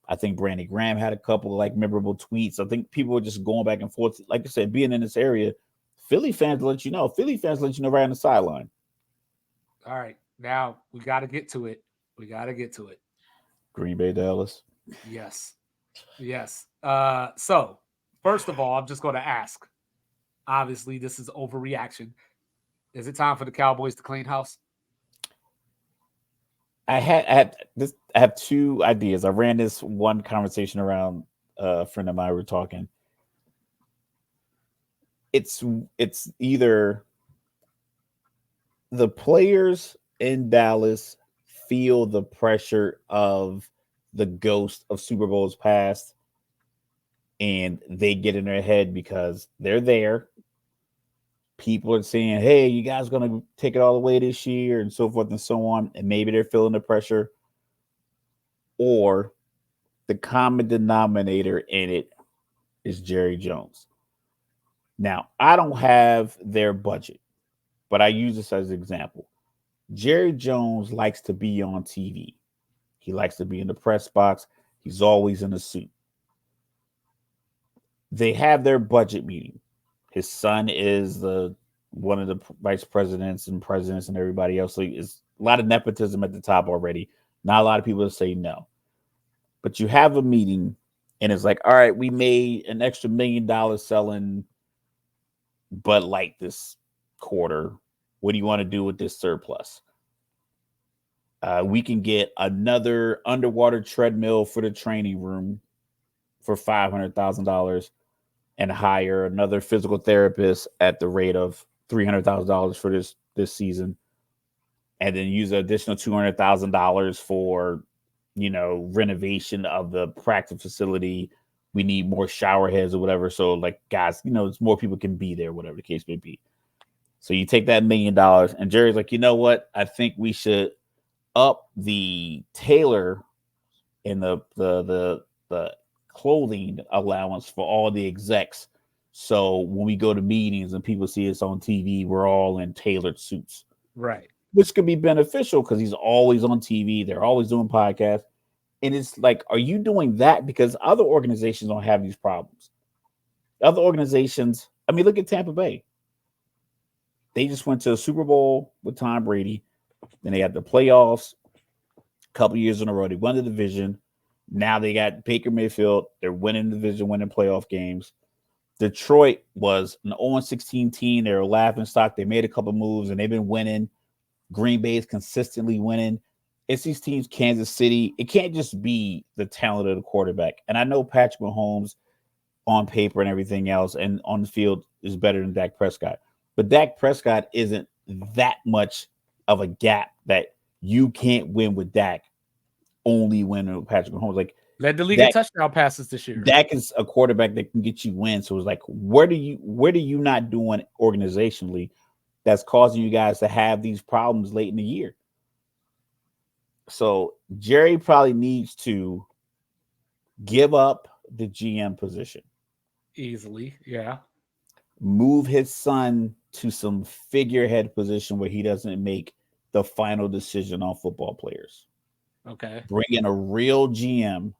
I think Brandon Graham had a couple of like memorable tweets. I think people were just going back and forth. Like I said, being in this area, Philly fans let you know. Right on the sideline. All right. Now we got to get to it. Green Bay, Dallas. Yes. So first of all, I'm just going to ask. Obviously, this is overreaction. Is it time for the Cowboys to clean house? I have 2 ideas. I ran this one conversation around a friend of mine. We were talking. It's either the players in Dallas feel the pressure of the ghost of Super Bowls past, and they get in their head because they're there. People are saying, hey, you guys going to take it all the way this year, and so forth and so on. And maybe they're feeling the pressure. Or the common denominator in it is Jerry Jones. Now, I don't have their budget, but I use this as an example. Jerry Jones likes to be on TV. He likes to be in the press box. He's always in a suit. They have their budget meeting. His son is one of the vice presidents and everybody else. So it's a lot of nepotism at the top already. Not a lot of people say no. But you have a meeting, and it's like, all right, we made an extra $1 million selling Bud Light this quarter. What do you want to do with this surplus? We can get another underwater treadmill for the training room for $500,000 and hire another physical therapist at the rate of $300,000 for this season, and then use an additional $200,000 for renovation of the practice facility. We need more shower heads or whatever. So like, guys, it's more people can be there, whatever the case may be. So you take that $1 million, and Jerry's like, you know what? I think we should up the tailor and the clothing allowance for all the execs. So when we go to meetings and people see us on TV, we're all in tailored suits. Right. which could be beneficial because he's always on TV. They're always doing podcasts. And it's like, are you doing that because other organizations don't have these problems? Other organizations, I mean, look at Tampa Bay. They just went to a Super Bowl with Tom Brady. Then they got the playoffs a couple years in a row. They won the division. Now they got Baker Mayfield. They're winning the division, winning playoff games. Detroit was an 0-16 team. They were laughing stock. They made a couple moves, and they've been winning. Green Bay is consistently winning. It's these teams, Kansas City. It can't just be the talent of the quarterback. And I know Patrick Mahomes on paper and everything else and on the field is better than Dak Prescott. But Dak Prescott isn't that much of a gap that you can't win with Dak, only win with Patrick Mahomes. Like, led the league in touchdown passes this year. Dak is a quarterback that can get you wins. So it's like, what are you not doing organizationally that's causing you guys to have these problems late in the year? So Jerry probably needs to give up the GM position. Easily, yeah. Move his son to some figurehead position where he doesn't make the final decision on football players. Okay. Bring in a real GM.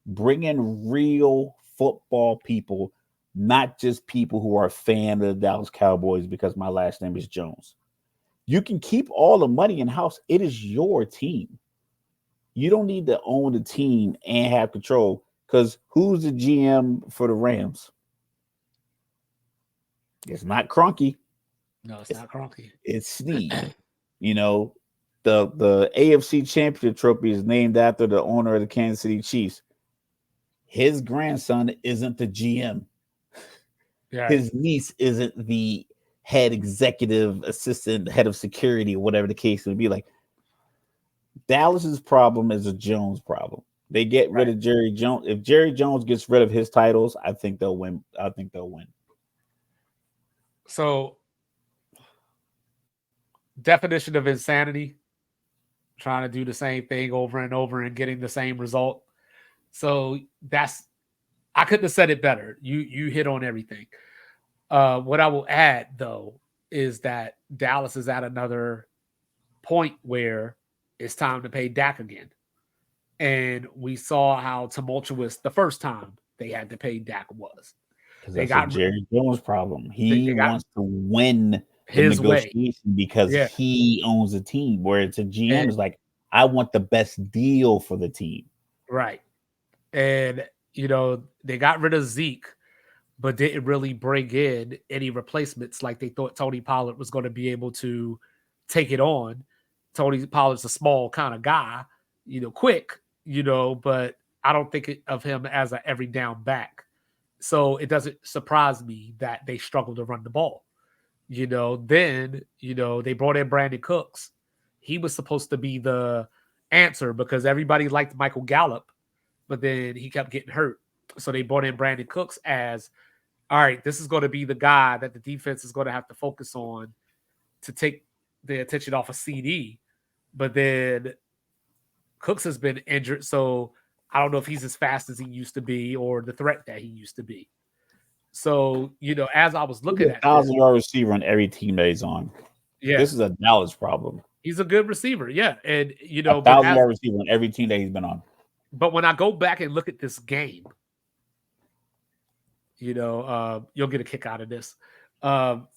Bring in real football people, not just people who are a fan of the Dallas Cowboys because my last name is Jones. You can keep all the money in-house. It is your team. You don't need to own the team and have control, because who's the GM for the Rams? It's not Kroenke. No, it's not Kroenke. It's Snead. You know, the AFC Championship trophy is named after the owner of the Kansas City Chiefs. His grandson isn't the GM. Yeah. His niece isn't the head executive assistant, head of security, whatever the case would be. Like, Dallas's problem is a Jones problem. They get rid of Jerry Jones. If Jerry Jones gets rid of his titles, I think they'll win. So, definition of insanity, trying to do the same thing over and over and getting the same result. So I couldn't have said it better. You hit on everything. What I will add, though, is that Dallas is at another point where it's time to pay Dak again. And we saw how tumultuous the first time they had to pay Dak was. They got Jerry Jones' problem. He wants to win his negotiation because he owns a team, where it's a GM is like, I want the best deal for the team. Right. And, they got rid of Zeke, but didn't really bring in any replacements like they thought Tony Pollard was going to be able to take it on. Tony Pollard's a small kind of guy, quick, but I don't think of him as an every down back. So it doesn't surprise me that they struggle to run the ball. Then, they brought in Brandon Cooks. He was supposed to be the answer because everybody liked Michael Gallup, but then he kept getting hurt. So they brought in Brandon Cooks as, all right, this is going to be the guy that the defense is going to have to focus on to take the attention off of CD. But then Cooks has been injured, so I don't know if he's as fast as he used to be or the threat that he used to be. So, as I was looking at 1,000-yard receiver on every team that he's on. Yeah. This is a Dallas problem. He's a good receiver, yeah. And, 1,000-yard receiver on every team that he's been on. But when I go back and look at this game, you'll get a kick out of this.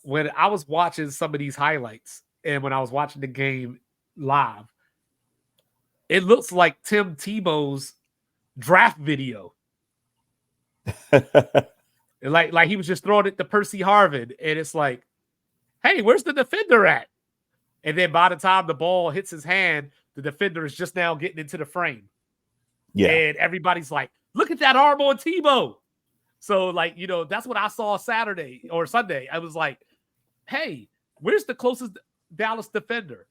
When I was watching some of these highlights and when I was watching the game live, it looks like Tim Tebow's draft video. like he was just throwing it to Percy Harvin, and it's like, hey, where's the defender at? And then by the time the ball hits his hand, the defender is just now getting into the frame. Yeah. And everybody's like, look at that arm on Tebow. So, that's what I saw Saturday or Sunday. I was like, hey, where's the closest Dallas defender?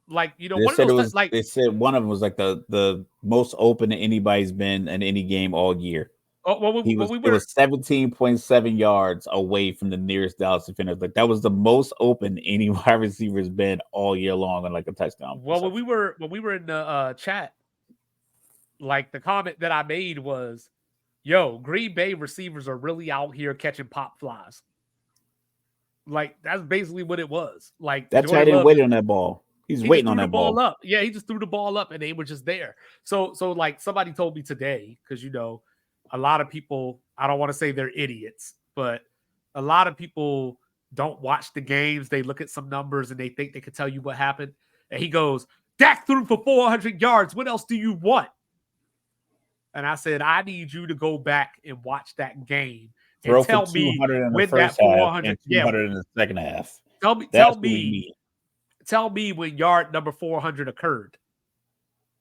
One of those, they said one of them was like the most open that anybody's been in any game all year. Oh, it was 17.7 yards away from the nearest Dallas defender. Like, that was the most open any wide receiver has been all year long on a touchdown. Well, when we were in the chat, the comment that I made was, yo, Green Bay receivers are really out here catching pop flies. That's basically what it was. That's why they didn't wait on that ball. He's He waiting just on threw the that ball ball. up. Yeah, he just threw the ball up, and they were just there. So like somebody told me today, because a lot of people, I don't want to say they're idiots, but a lot of people don't watch the games. They look at some numbers and they think they can tell you what happened. And he goes, Dak threw for 400 yards. What else do you want? And I said, I need you to go back and watch that game and Throw for tell me 200 in the when first that half 400. and Yeah, 200 in the second half. tell That's what we me need. Tell me when yard number 400 occurred.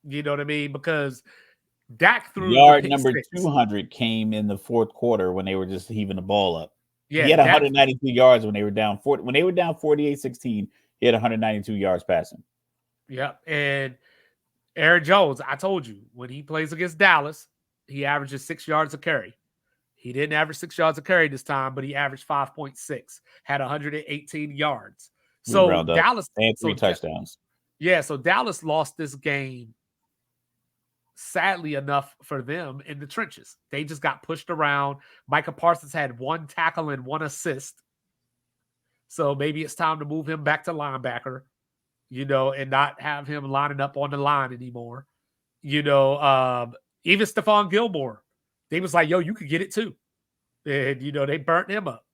You know what I mean? Because Dak threw the Yard pick number six. 200 came in the fourth quarter when they were just heaving the ball up. Yeah, he had 192 yards when they were down 40. When they were down 48-16, he had 192 yards passing. Yep. And Aaron Jones, I told you, when he plays against Dallas, he averages 6 yards a carry. He didn't average 6 yards a carry this time, but he averaged 5.6, had 118 yards. So Dallas and 3 touchdowns. Yeah, so Dallas lost this game, sadly enough for them, in the trenches. They just got pushed around. Micah Parsons had 1 tackle and 1 assist. So maybe it's time to move him back to linebacker, and not have him lining up on the line anymore. Even Stephon Gilmore, they was like, yo, you could get it too. And, they burnt him up.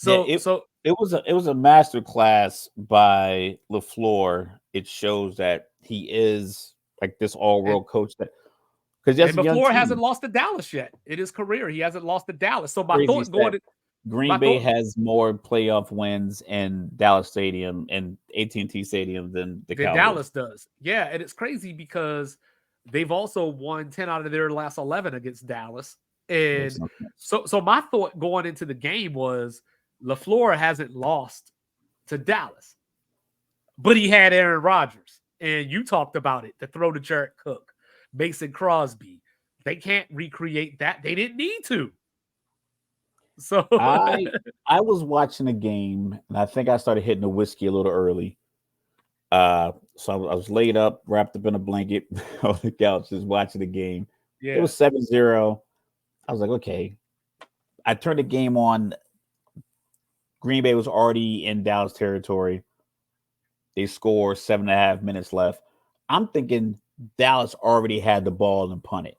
It was a master class by LaFleur. It shows that he is like this all-world coach that because LaFleur hasn't lost to Dallas yet in his career. He hasn't lost to Dallas. So my thought going to Green Bay has more playoff wins in Dallas Stadium and AT&T Stadium than the Cowboys. Dallas does. Yeah, and it's crazy because they've also won 10 out of their last 11 against Dallas. And so my thought going into the game was LaFleur hasn't lost to Dallas, but he had Aaron Rodgers. And you talked about it, the throw to Jared Cook, Mason Crosby. They can't recreate that. They didn't need to. So I was watching a game, and I think I started hitting the whiskey a little early. So I was laid up, wrapped up in a blanket on the couch, just watching the game. Yeah. It was 7-0. I was like, okay. I turned the game on. Green Bay was already in Dallas territory. They scored 7.5 minutes left. I'm thinking Dallas already had the ball and punted.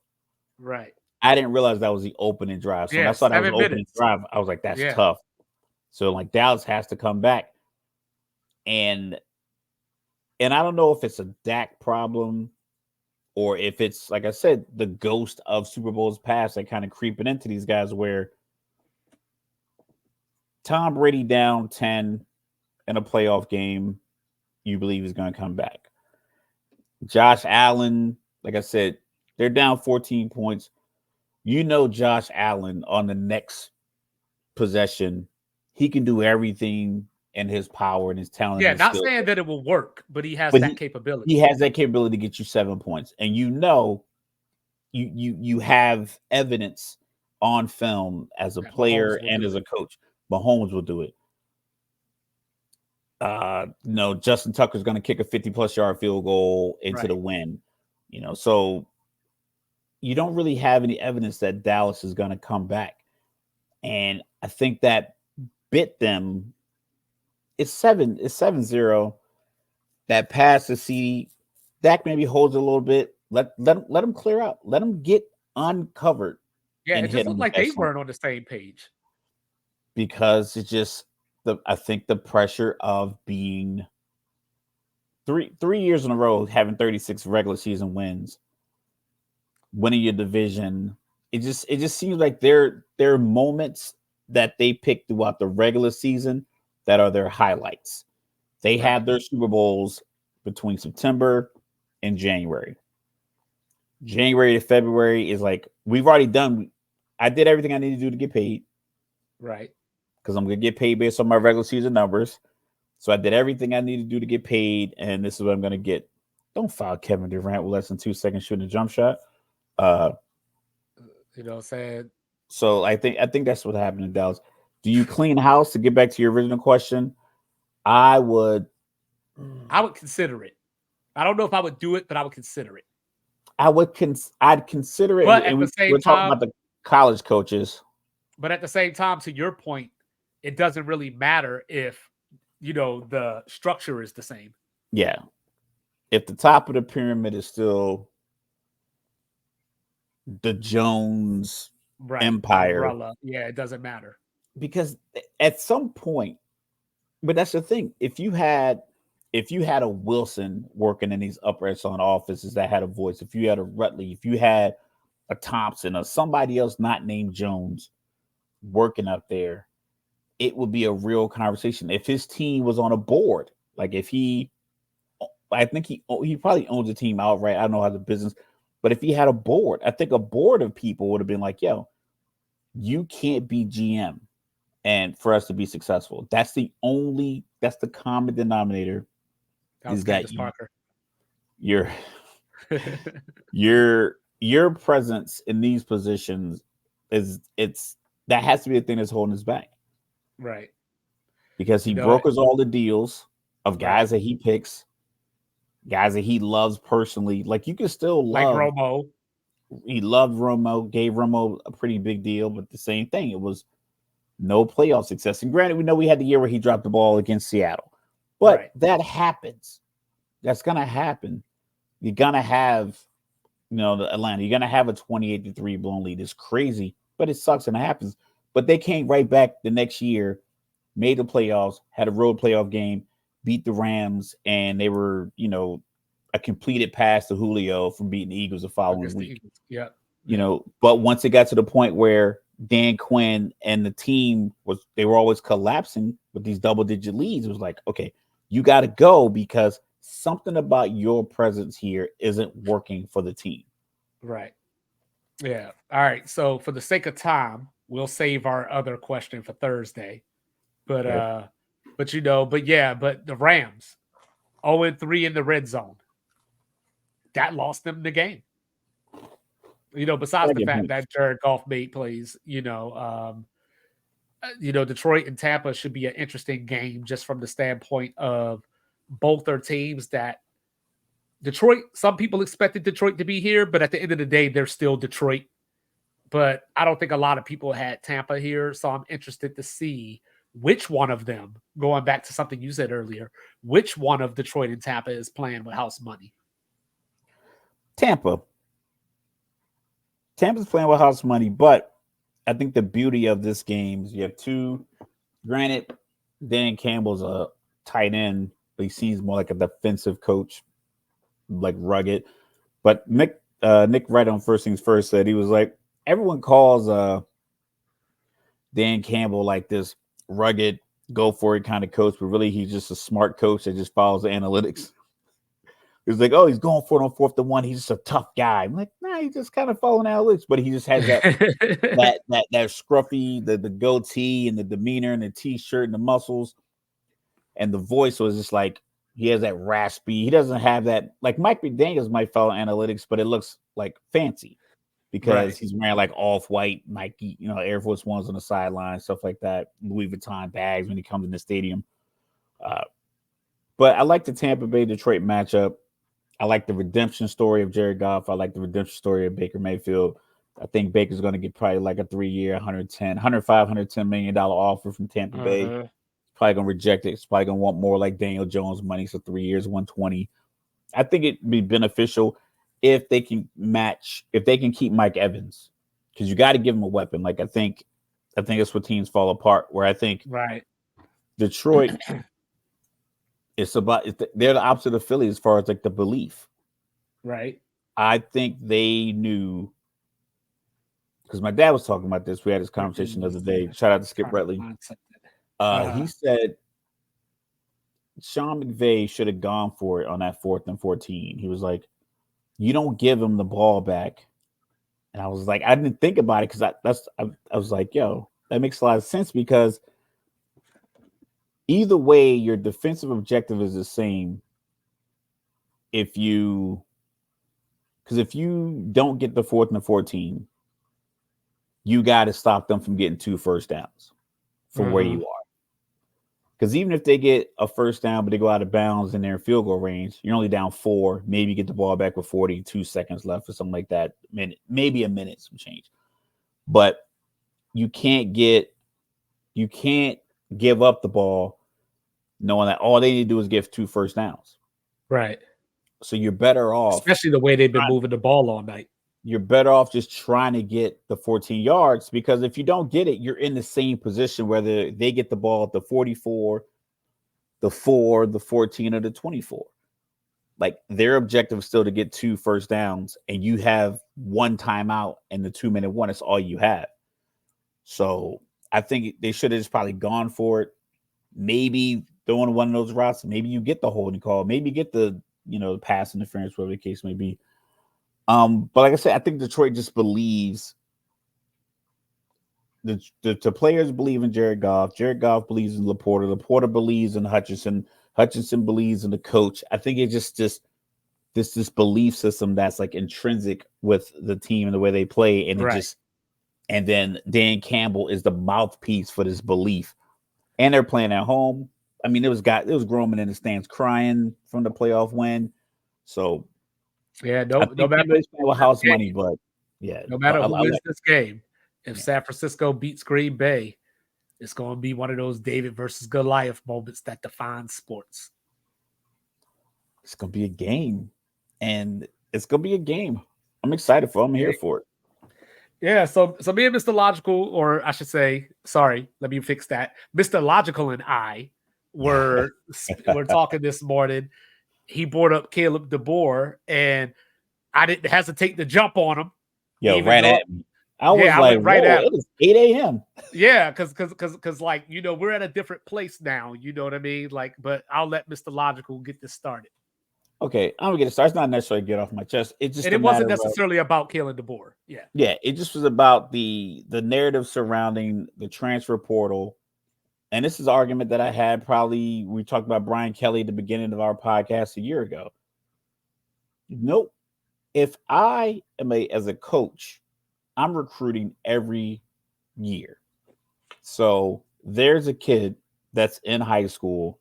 Right. I didn't realize that was the opening drive. So when I saw that was the opening drive, I was like, that's tough. So like Dallas has to come back. And I don't know if it's a Dak problem or if it's, like I said, the ghost of Super Bowls past that kind of creeping into these guys where Tom Brady down 10 in a playoff game, you believe is going to come back. Josh Allen, like I said, they're down 14 points. Josh Allen on the next possession, he can do everything in his power and his talent. Yeah, not saying that it will work, but he has that capability. He has that capability to get you 7 points. And you have evidence on film as a player and as a coach. Mahomes will do it. Justin Tucker's going to kick a 50-plus yard field goal into the win. So you don't really have any evidence that Dallas is going to come back. And I think that bit them. It's 7-0. That pass to CD, Dak maybe holds a little bit. Let them clear out. Let them get uncovered. Yeah, it just looked like they weren't on the same page. Because it's just I think the pressure of being three years in a row having 36 regular season wins, winning your division, it just seems like there are moments that they pick throughout the regular season that are their highlights. They have their Super Bowls between September and January. January to February is like, we've already done. I did everything I need to do to get paid. Right. Because I'm going to get paid based on my regular season numbers. So I did everything I need to do to get paid, and this is what I'm going to get. Don't foul Kevin Durant with less than 2 seconds shooting a jump shot. Saying. So I think that's what happened in Dallas. Do you clean house? To get back to your original question, I would consider it. I don't know if I would do it, but I would consider it. I'd consider it. But at the same we're time, talking about the college coaches. But at the same time, to your point, it doesn't really matter if the structure is the same. Yeah. If the top of the pyramid is still the Jones Right. empire, Umbrella. Yeah, it doesn't matter. because at some point, but that's the thing. If you had a Wilson working in these upper echelon offices that had a voice, if you had a Rutley, if you had a Thompson or somebody else not named Jones working up there, it would be a real conversation. If his team was on a board, like if he, I think he probably owns a team outright. I don't know how the business, but if he had a board, I think a board of people would have been like, "Yo, you can't be GM, and for us to be successful, that's the common denominator That was is that Candace Parker. your your presence in these positions it's that has to be the thing that's holding us back, Right. because he You know, brokers all the deals of right. guys that he picks, guys that he loves personally. Like you can still Like love. Romo. He loved Romo, gave Romo a pretty big deal, but the same thing. It was no playoff success. And granted, we know we had the year where he dropped the ball against Seattle, but Right. that happens. That's gonna happen. You're gonna have, the Atlanta. You're gonna have a 28-3 blown lead. It's crazy, but it sucks and it happens. But they came right back the next year, made the playoffs, had a road playoff game, beat the Rams, and they were, a completed pass to Julio from beating the Eagles the following Against the week. Eagles. Yep. Yep. But once it got to the point where Dan Quinn and the team they were always collapsing with these double-digit leads, it was like, okay, you got to go because something about your presence here isn't working for the team. Right. Yeah. All right. So for the sake of time, we'll save our other question for Thursday. But Okay. but the Rams 0-3 in the red zone. That lost them the game. Besides the fact that Jared Goff made plays, Detroit and Tampa should be an interesting game just from the standpoint of both are teams that Detroit, some people expected Detroit to be here, but at the end of the day, they're still Detroit. But I don't think a lot of people had Tampa here. So I'm interested to see which one of them, going back to something you said earlier, which one of Detroit and Tampa is playing with house money. Tampa's playing with house money, but I think the beauty of this game is you have two. Granted, Dan Campbell's a tight end, but he seems more like a defensive coach, like rugged. But Nick Wright on First Things First said he was like, everyone calls Dan Campbell like this rugged, go for it kind of coach, but really he's just a smart coach that just follows the analytics. He's like, oh, he's going for it on 4th and 1. He's just a tough guy. I'm like, nah, he's just kind of following analytics, but he just has that that scruffy, the goatee and the demeanor and the t-shirt and the muscles and the voice was just like he has that raspy. He doesn't have that, like Mike McDaniels might follow analytics, but it looks like fancy because he's wearing like off-white Nike, Air Force Ones on the sideline, stuff like that, Louis Vuitton bags when he comes in the stadium. But I like the Tampa Bay Detroit matchup. I like the redemption story of Jared Goff. I like the redemption story of Baker Mayfield. I think Baker's going to get probably like a 3-year, $110 million offer from Tampa Bay. He's probably going to reject it. He's probably going to want more like Daniel Jones money. So 3 years, 120. I think it'd be beneficial if they can keep Mike Evans, because you got to give him a weapon. Like I think that's where teams fall apart. Where I think Detroit, they're the opposite of Philly as far as like the belief. Right. I think they knew, because my dad was talking about this. We had this conversation the other day. Shout out to Skip Rutley. He said Sean McVay should have gone for it on that 4th and 14. He was like, you don't give him the ball back. And I was like, I didn't think about it because I was like, yo, that makes a lot of sense, because either way, your defensive objective is the same. Because if you don't get the 4th and 14, you got to stop them from getting 2 first downs from where you are. Because even if they get a first down, but they go out of bounds and they're in field goal range, you're only down 4. Maybe you get the ball back with 42 seconds left or something like that. Maybe a minute, some change. But you can't give up the ball knowing that all they need to do is get 2 first downs. Right. So you're better off, Especially the way they've been moving the ball all night. you're better off just trying to get the 14 yards, because if you don't get it, you're in the same position whether they get the ball at the 44, the 4, the 14, or the 24. Like, their objective is still to get 2 first downs, and you have 1 timeout and the 2-minute one. That's all you have. So I think they should have just probably gone for it. Maybe throwing one of those routes. Maybe you get the holding call. Maybe get the pass interference, whatever the case may be. But like I said, I think Detroit just believes the players believe in Jared Goff. Jared Goff believes in Laporta. Laporta believes in Hutchinson. Hutchinson believes in the coach. I think it's just this belief system that's like intrinsic with the team and the way they play, and and then Dan Campbell is the mouthpiece for this belief. And they're playing at home. I mean, it was grown men in the stands crying from the playoff win. So yeah, no matter with house money, but yeah, no matter who wins this game, if San Francisco beats Green Bay, it's going to be one of those David versus Goliath moments that define sports. It's going to be a game, and it's going to be a game. I'm excited for it. I'm here for it. Yeah, so me and Mr. Logical, or I should say, sorry, let me fix that. Mr. Logical and I were talking this morning. He brought up Caleb DeBoer, and I didn't hesitate to jump on him. Yo, right at me. I was like, right at it was 8 a.m. Yeah, because like, we're at a different place now. You know what I mean? Like, but I'll let Mr. Logical get this started. Okay, I'm gonna get it started. It's not necessarily get off my chest. It wasn't necessarily about Caleb DeBoer. Yeah, it just was about the narrative surrounding the transfer portal. And this is an argument that I had we talked about Brian Kelly at the beginning of our podcast a year ago. Nope. If I am as a coach, I'm recruiting every year. So there's a kid that's in high school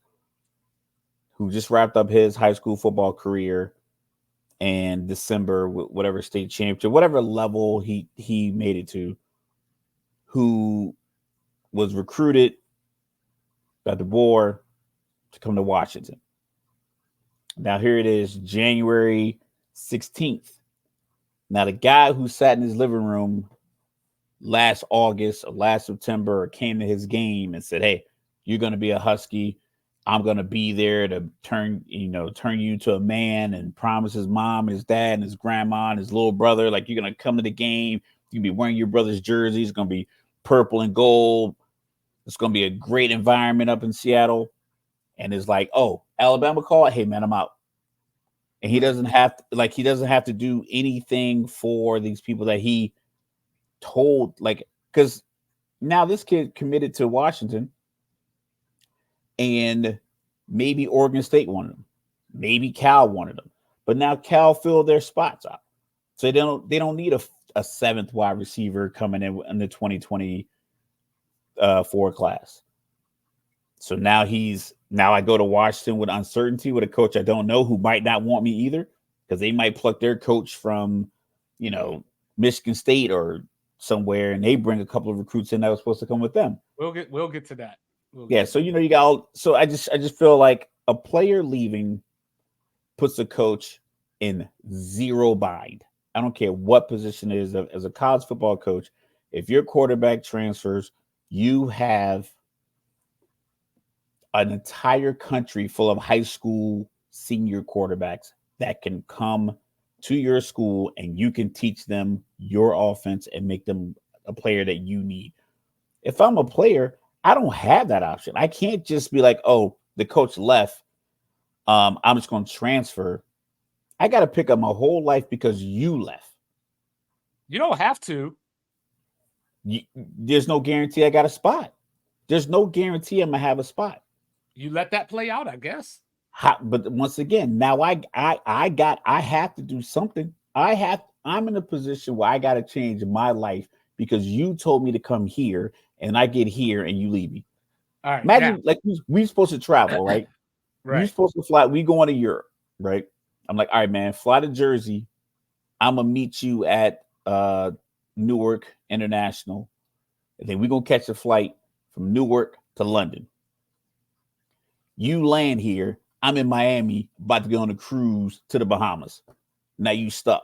who just wrapped up his high school football career in December, whatever state championship, whatever level he made it to, who was recruited by DeBoer to come to Washington. Now here it is, January 16th. Now the guy who sat in his living room last August or last September or came to his game and said, "Hey, you're going to be a Husky. I'm going to be there to turn you into a man," and promise his mom and his dad and his grandma and his little brother, like, you're going to come to the game. You're going to be wearing your brother's jersey. It's going to be purple and gold. It's going to be a great environment up in Seattle. And it's like, oh, Alabama call. Hey, man, I'm out. And he doesn't have to do anything for these people that he told, because now this kid committed to Washington, and maybe Oregon State wanted him, maybe Cal wanted him, but now Cal filled their spots up, so they don't need a seventh wide receiver coming in the 2024 class. So now I go to Washington with uncertainty with a coach I don't know, who might not want me either, because they might pluck their coach from, Michigan State or somewhere, and they bring a couple of recruits in that was supposed to come with them. We'll get to that. So you got so I just feel like a player leaving puts a coach in zero bind. I don't care what position it is. As a college football coach, if your quarterback transfers, you have an entire country full of high school senior quarterbacks that can come to your school, and you can teach them your offense and make them a player that you need. If I'm a player, I don't have that option. I can't just be like, oh, the coach left, I'm just going to transfer. I got to pick up my whole life because you left. You don't have to. There's no guarantee I got a spot. There's no guarantee I'm going to have a spot. You let that play out, I guess. But once again, now I have to do something. I'm in a position where I got to change my life because you told me to come here, and I get here and you leave me. All right. Imagine, like, we supposed to travel, right? Right. We're supposed to fly. We going to Europe, right? I'm like, all right, man, fly to Jersey. I'm gonna meet you at Newark International, and then we're gonna catch a flight from Newark to London. You land here. I'm in Miami, about to go on a cruise to the Bahamas. Now you stuck.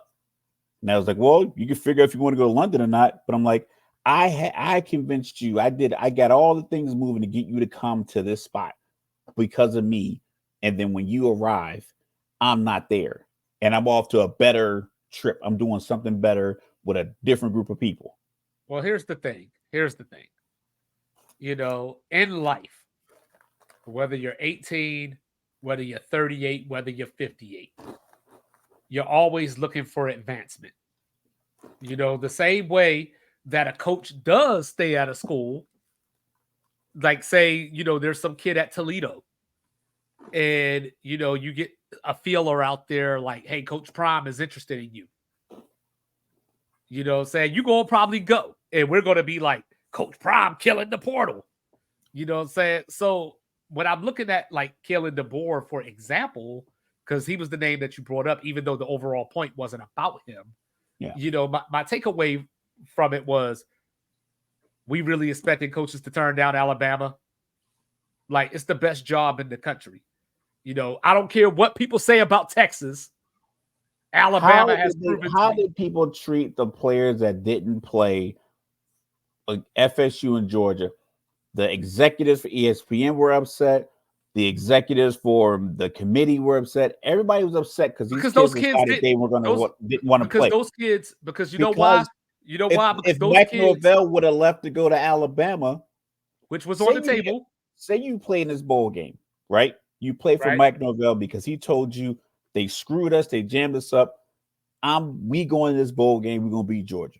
And I was like, well, you can figure out if you want to go to London or not. But I'm like, I convinced you. I got all the things moving to get you to come to this spot because of me. And then when you arrive, I'm not there. And I'm off to a better trip. I'm doing something better with a different group of people. Well, here's the thing. In life, whether you're 18, whether you're 38, whether you're 58, you're always looking for advancement. The same way that a coach does stay out of school, like say, there's some kid at Toledo and, you get a feeler out there like, hey, Coach Prime is interested in you. Saying you're going to probably go and we're going to be like, Coach Prime killing the portal. You know what I'm saying? So when I'm looking at like Kalen DeBoer, for example, because he was the name that you brought up, even though the overall point wasn't about him. Yeah. My takeaway from it was we really expected coaches to turn down Alabama. Like, it's the best job in the country. I don't care what people say about Texas. Alabama has proven. How did people treat the players that didn't play like FSU and Georgia? The executives for ESPN were upset. The executives for the committee were upset. Everybody was upset because those kids decided they were didn't want to play. Those kids, because you know why? You know why? Because if Mike Norvell would have left to go to Alabama, which was on the table. Say you play in this bowl game, right? You play for Mike Norvell because he told you they screwed us, they jammed us up. We going to this bowl game, we're gonna beat Georgia.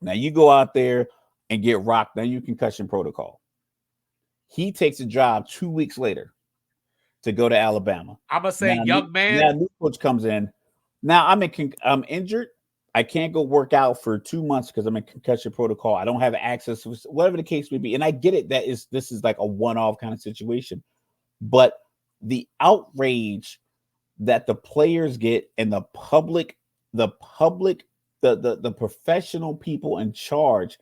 Now you go out there and get rocked, now you concussion protocol. He takes a job 2 weeks later to go to Alabama. I'm gonna say, young man. Now new coach comes in. Now I'm injured. I can't go work out for 2 months because I'm in concussion protocol. I don't have access to whatever the case may be. And I get it. This is like a one-off kind of situation. But the outrage that the players get and the public, the professional people in charge,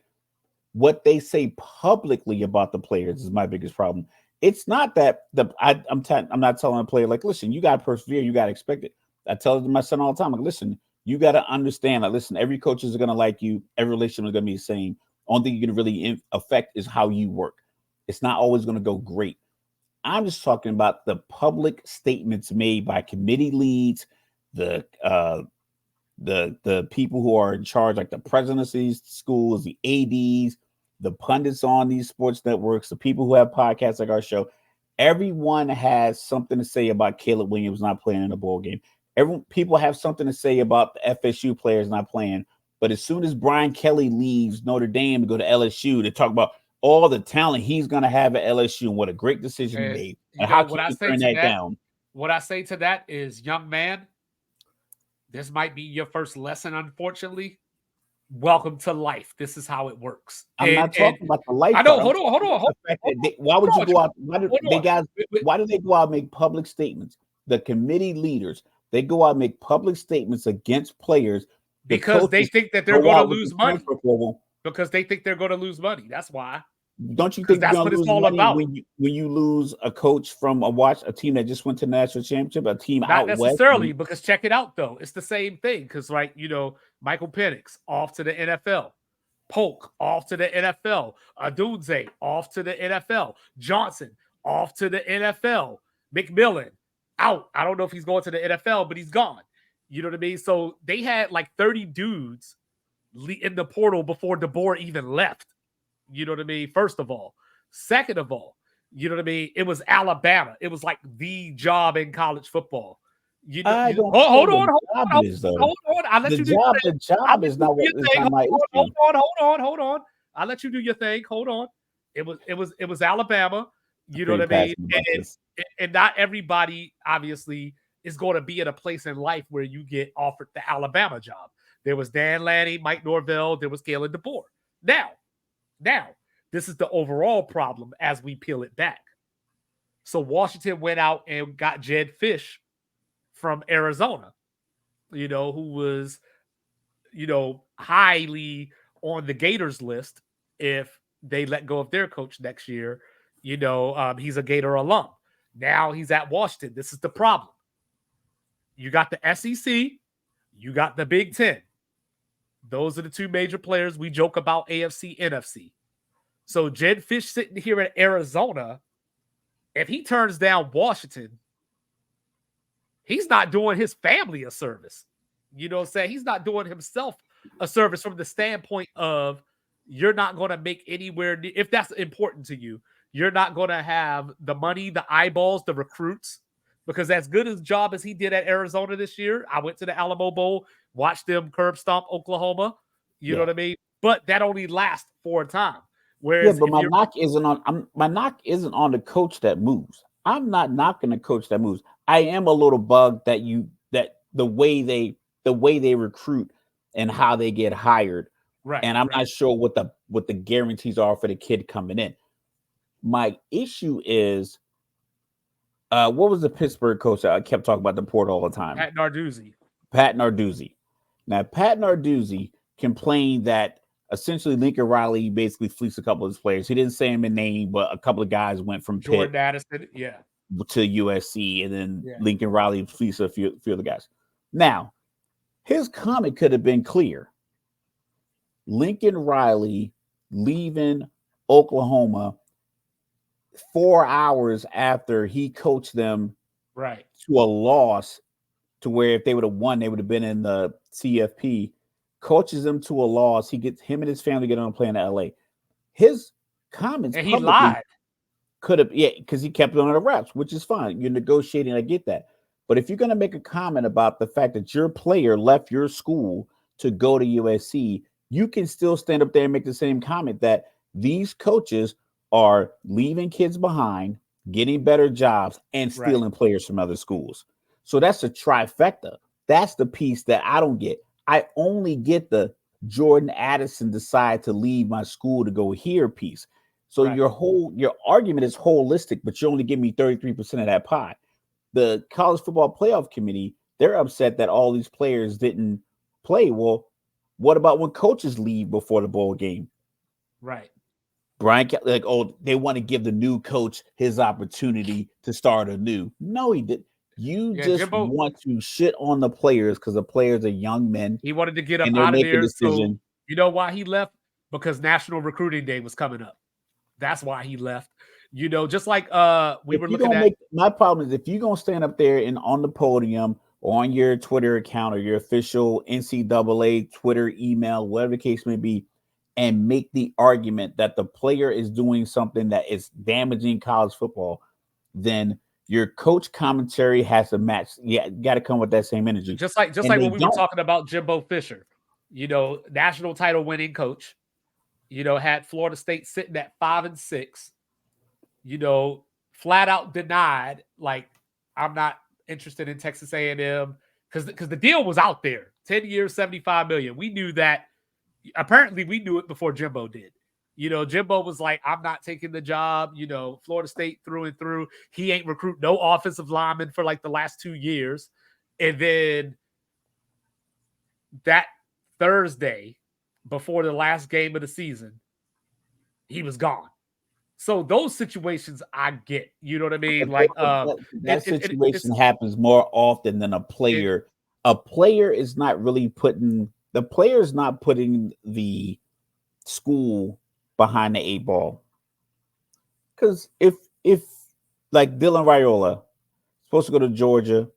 what they say publicly about the players is my biggest problem. It's not that I'm not telling a player like, listen, you got to persevere, you got to expect it. I tell it to my son all the time, like, listen, you got to understand, like, listen, every coach is going to like you, every relationship is going to be the same. Only thing you can really affect is how you work. It's not always going to go great. I'm just talking about the public statements made by committee leads, the people who are in charge, like the presidents of these schools, the ADs, the pundits on these sports networks, the people who have podcasts like our show. Everyone has something to say about Caleb Williams not playing in a bowl game. People have something to say about the FSU players not playing. But as soon as Brian Kelly leaves Notre Dame to go to LSU, to talk about all the talent he's going to have at LSU and what a great decision he made. And how can you turn that down? What I say to that is, young man, this might be your first lesson, unfortunately. Welcome to life. This is how it works. I'm not talking about the life. I know. Hold on. Why would you go out? Why do they go out and make public statements? The committee leaders, they go out and make public statements against players because they think that they're going to lose money. Because they think they're going to lose money. That's why. Don't you think that's what it's all about? When you lose a coach from a team that just went to national championship, a team not out necessarily west? Because check it out though, it's the same thing. Because Michael Penix off to the NFL, Polk off to the NFL, Adunze off to the NFL, Johnson off to the NFL, McMillan out. I don't know if he's going to the NFL, but he's gone. You know what I mean? So they had like 30 dudes in the portal before DeBoer even left. You know what I mean? First of all. Second of all, you know what I mean? It was Alabama. It was like the job in college football. Hold on. I'll let you do your thing. The job is not my issue. Hold on. I'll let you do your thing. Hold on. It was Alabama. You know what I mean? And not everybody, obviously, is going to be in a place in life where you get offered the Alabama job. There was Dan Lanning, Mike Norvell. There was Kalen DeBoer. Now, this is the overall problem as we peel it back. So Washington went out and got Jed Fish from Arizona, who was, highly on the Gators list if they let go of their coach next year. He's a Gator alum. Now he's at Washington. This is the problem. You got the SEC, you got the Big Ten. Those are the two major players. We joke about AFC, NFC. So Jed Fish sitting here at Arizona, if he turns down Washington, he's not doing his family a service. You know what I'm saying? He's not doing himself a service from the standpoint of you're not going to make anywhere, if that's important to you, you're not going to have the money, the eyeballs, the recruits, because as good a job as he did at Arizona this year, I went to the Alamo Bowl, watched them curb stomp Oklahoma. You know what I mean? But that only lasts for a time. Whereas but my knock isn't on the coach that moves. I'm not knocking the coach that moves. I am a little bugged that the way they recruit and how they get hired. Right. And I'm not sure what the guarantees are for the kid coming in. My issue is what was the Pittsburgh coach that I kept talking about the portal all the time? Pat Narduzzi. Now, Pat Narduzzi complained that essentially Lincoln Riley basically fleeced a couple of his players. He didn't say him in name, but a couple of guys went from Jordan Pitt Addison, to USC, and then Lincoln Riley fleeced a few other guys. Now, his comment could have been clear. Lincoln Riley leaving Oklahoma 4 hours after he coached them to a loss, to where if they would have won, they would have been in the CFP. Coaches them to a loss. Him and his family get on a plane to LA. His comments, and he lied. Could have, because he kept it on the wraps, which is fine. You're negotiating. I get that. But if you're going to make a comment about the fact that your player left your school to go to USC, you can still stand up there and make the same comment that these coaches are leaving kids behind, getting better jobs, and stealing players from other schools. So that's a trifecta. That's the piece that I don't get. I only get the Jordan Addison decide to leave my school to go here piece. So your argument is holistic, but you only give me 33% of that pie. The college football playoff committee, they're upset that all these players didn't play. Well, what about when coaches leave before the bowl game? Right. Brian, they want to give the new coach his opportunity to start anew. No, he didn't. Jimbo want to shit on the players because the players are young men. He wanted to get up out of there. So you know why he left? Because National Recruiting Day was coming up. That's why he left. You know, just like we were looking at. My problem is if you're going to stand up there and on the podium or on your Twitter account or your official NCAA Twitter email, whatever the case may be, and make the argument that the player is doing something that is damaging college football, then your coach commentary has to match. Yeah, got to come with that same energy. Just like when we were talking about Jimbo Fisher, you know, national title winning coach, you know, had Florida State sitting at 5-6, you know, flat out denied, like, I'm not interested in Texas A&M because the deal was out there. 10 years, $75 million. We knew that. Apparently, we knew it before Jimbo did. You know, Jimbo was like, I'm not taking the job. You know, Florida State through and through. He ain't recruit no offensive linemen for like the last 2 years. And then that Thursday, before the last game of the season, he was gone. So those situations I get. You know what I mean? Like that situation happens more often than a player. A player is not really putting the school behind the 8 ball. Because if like Dylan Raiola supposed to go to Georgia,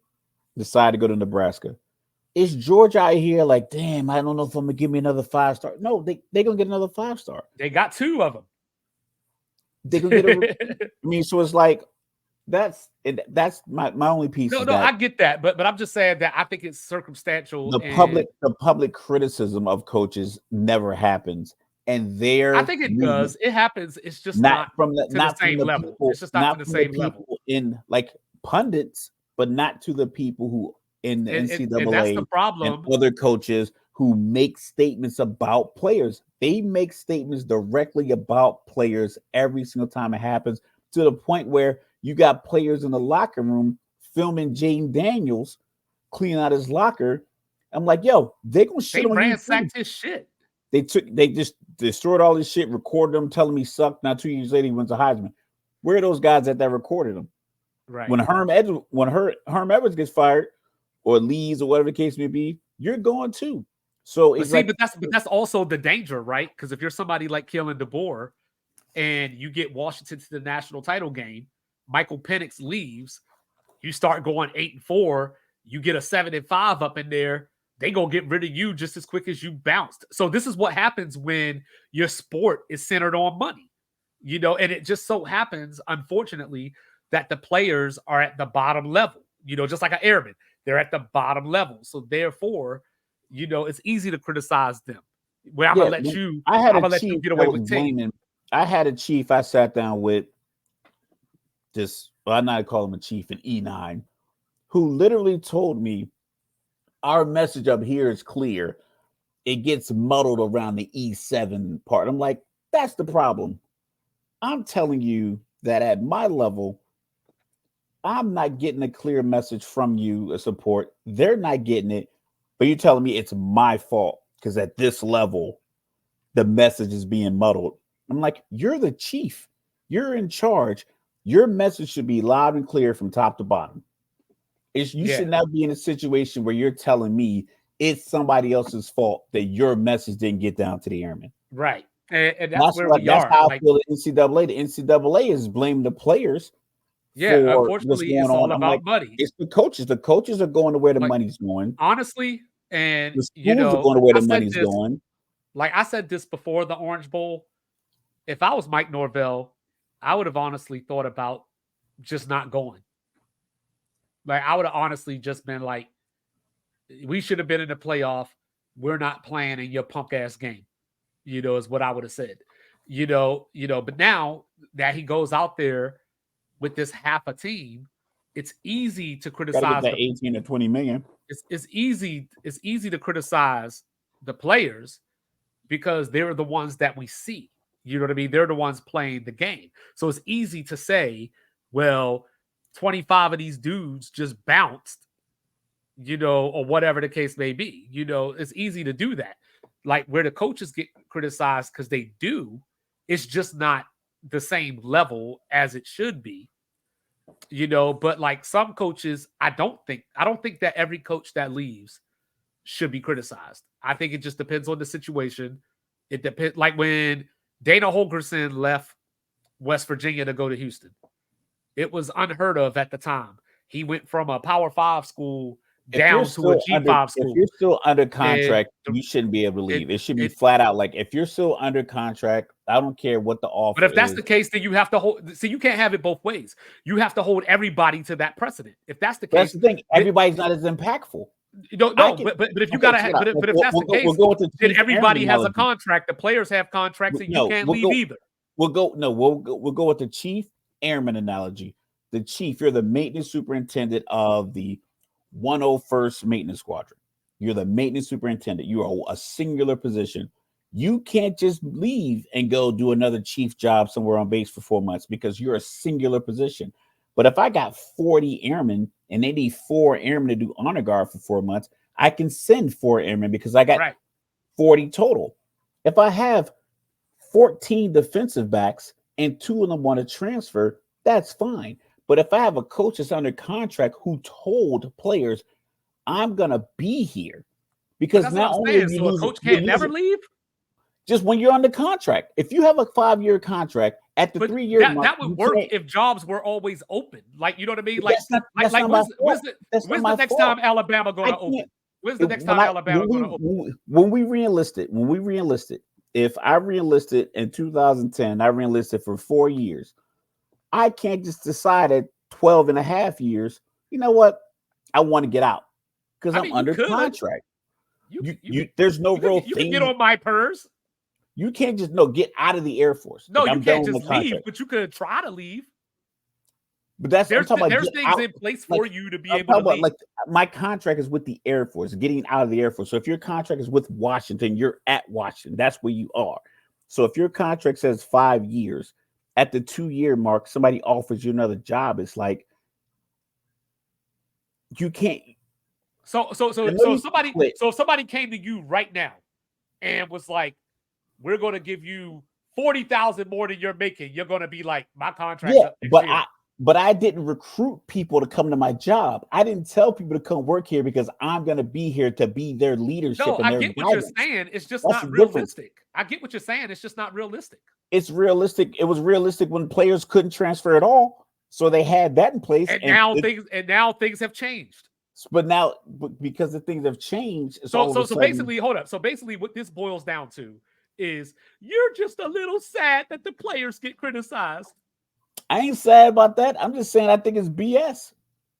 decide to go to Nebraska, is Georgia out here like, damn, I don't know if I'm gonna give me another 5-star. No, they're gonna get another 5-star. They got 2 of them. They gonna get I mean, so it's like that's my only piece. No, I get that, but I'm just saying that I think it's circumstantial. The public criticism of coaches never happens. And I think it does. It happens. It's just not from the same level. People, it's just not to the same level. In like pundits, but not to the people who in the NCAA and that's the problem. And other coaches who make statements about players. They make statements directly about players every single time it happens, to the point where you got players in the locker room filming Jaden Daniels clean out his locker. I'm like, yo, they gonna shit on you. They ransacked his shit. They just destroyed all this shit, recorded him, telling me he sucked. Now 2 years later, he wins a Heisman. Where are those guys that recorded him? Right. When Herm Edwards gets fired or leaves or whatever the case may be, you're going too. So But it's see, like, but that's also the danger, right? Because if you're somebody like Kalen DeBoer and you get Washington to the national title game, Michael Penix leaves, you start going 8-4, you get a 7-5 up in there, they gonna get rid of you just as quick as you bounced. So this is what happens when your sport is centered on money, and it just so happens, unfortunately, that the players are at the bottom level, just like an airman, they're at the bottom level. So therefore, it's easy to criticize them. Well, I'm yeah, gonna let you, I had I'm a gonna let you chief get that away was with tape. blaming. I had a chief I sat down with, I'm not call him a chief, an E9, who literally told me our message up here is clear. It gets muddled around the E7 part. I'm like, that's the problem. I'm telling you that at my level, I'm not getting a clear message from you, a support. They're not getting it, but you're telling me it's my fault because at this level, the message is being muddled. I'm like, you're the chief. You're in charge. Your message should be loud and clear from top to bottom. You should not be in a situation where you're telling me it's somebody else's fault that your message didn't get down to the airmen. Right. And that's where we that's are. how I Like, feel the NCAA. The NCAA is blaming the players yeah, for what's unfortunately, going it's all on. I'm like, about money. it's the coaches. The coaches are going to where the Like, money's going. honestly, and The schools are going to where I the said money's this, going. like I said this before the Orange Bowl. If I was Mike Norvell, I would have honestly thought about just not going. Like, I would have honestly just been like, we should have been in the playoff. We're not playing in your punk ass game, is what I would have said. But now that he goes out there with this half a team, it's easy to Got to get criticize that 18 or 20 million. it's easy to criticize the players because they're the ones that we see. You know what I mean? They're the ones playing the game. So it's easy to say, well, 25 of these dudes just bounced, or whatever the case may be. It's easy to do that. Like, where the coaches get criticized because they do, it's just not the same level as it should be. But like some coaches, I don't think that every coach that leaves should be criticized. I think it just depends on the situation. It depends. Like when Dana Holgorsen left West Virginia to go to Houston, it was unheard of at the time. He went from a Power 5 school down to a G5 school. If you're still under contract, you shouldn't be able to leave. It should be flat out. Like, if you're still under contract, I don't care what the offer is. But if that's the case, then you have to hold. See, you can't have it both ways. You have to hold everybody to that precedent. If that's the case, that's the thing. Everybody's not as impactful. No, but if you gotta have, but if that's the case, then everybody has a contract. The players have contracts, and you can't leave either. We'll go with the chief airman analogy. The chief, you're the maintenance superintendent of the 101st Maintenance Squadron. You're the maintenance superintendent. You are a singular position. You can't just leave and go do another chief job somewhere on base for 4 months because you're a singular position. But if I got 40 airmen and they need 4 airmen to do honor guard for 4 months, I can send 4 airmen because I got 40 total. If I have 14 defensive backs and 2 of them want to transfer, that's fine. But if I have a coach that's under contract who told players, I'm going to be here, because not only so a coach can't never leave? Just when you're under contract. If you have a 5-year contract, at the 3-year mark, that would work if jobs were always open. Like, you know what I mean? Like, when's the next time Alabama going to open? When's the next time Alabama going to open? When we re-enlisted, if I re-enlisted in 2010, I re-enlisted for 4 years. I can't just decide at 12 and a half years, you know what? I want to get out because I'm under contract. There's no real thing. You can get on my purse. You can't just get out of the Air Force. No, you can't just leave, but you could try to leave. But there's things in place for you to be able to leave. Like, my contract is with the Air Force, getting out of the Air Force. So if your contract is with Washington, you're at Washington. That's where you are. So if your contract says 5 years, at the 2-year mark, somebody offers you another job. It's like, you can't. So if somebody came to you right now and was like, we're going to give you $40,000 more than you're making, you're going to be like, my contract. Yeah, but But I didn't recruit people to come to my job. I didn't tell people to come work here because I'm going to be here to be their leadership No, and I their get what you're guidance. saying. It's just That's the not difference. realistic. I get what you're saying. It's just not realistic. It's realistic. It was realistic when players couldn't transfer at all. So they had that in place. And now things have changed. But now, because the things have changed, it's all of a So sudden. basically, hold up. So basically, what this boils down to is you're just a little sad that the players get criticized. I ain't sad about that. I'm just saying I think it's BS.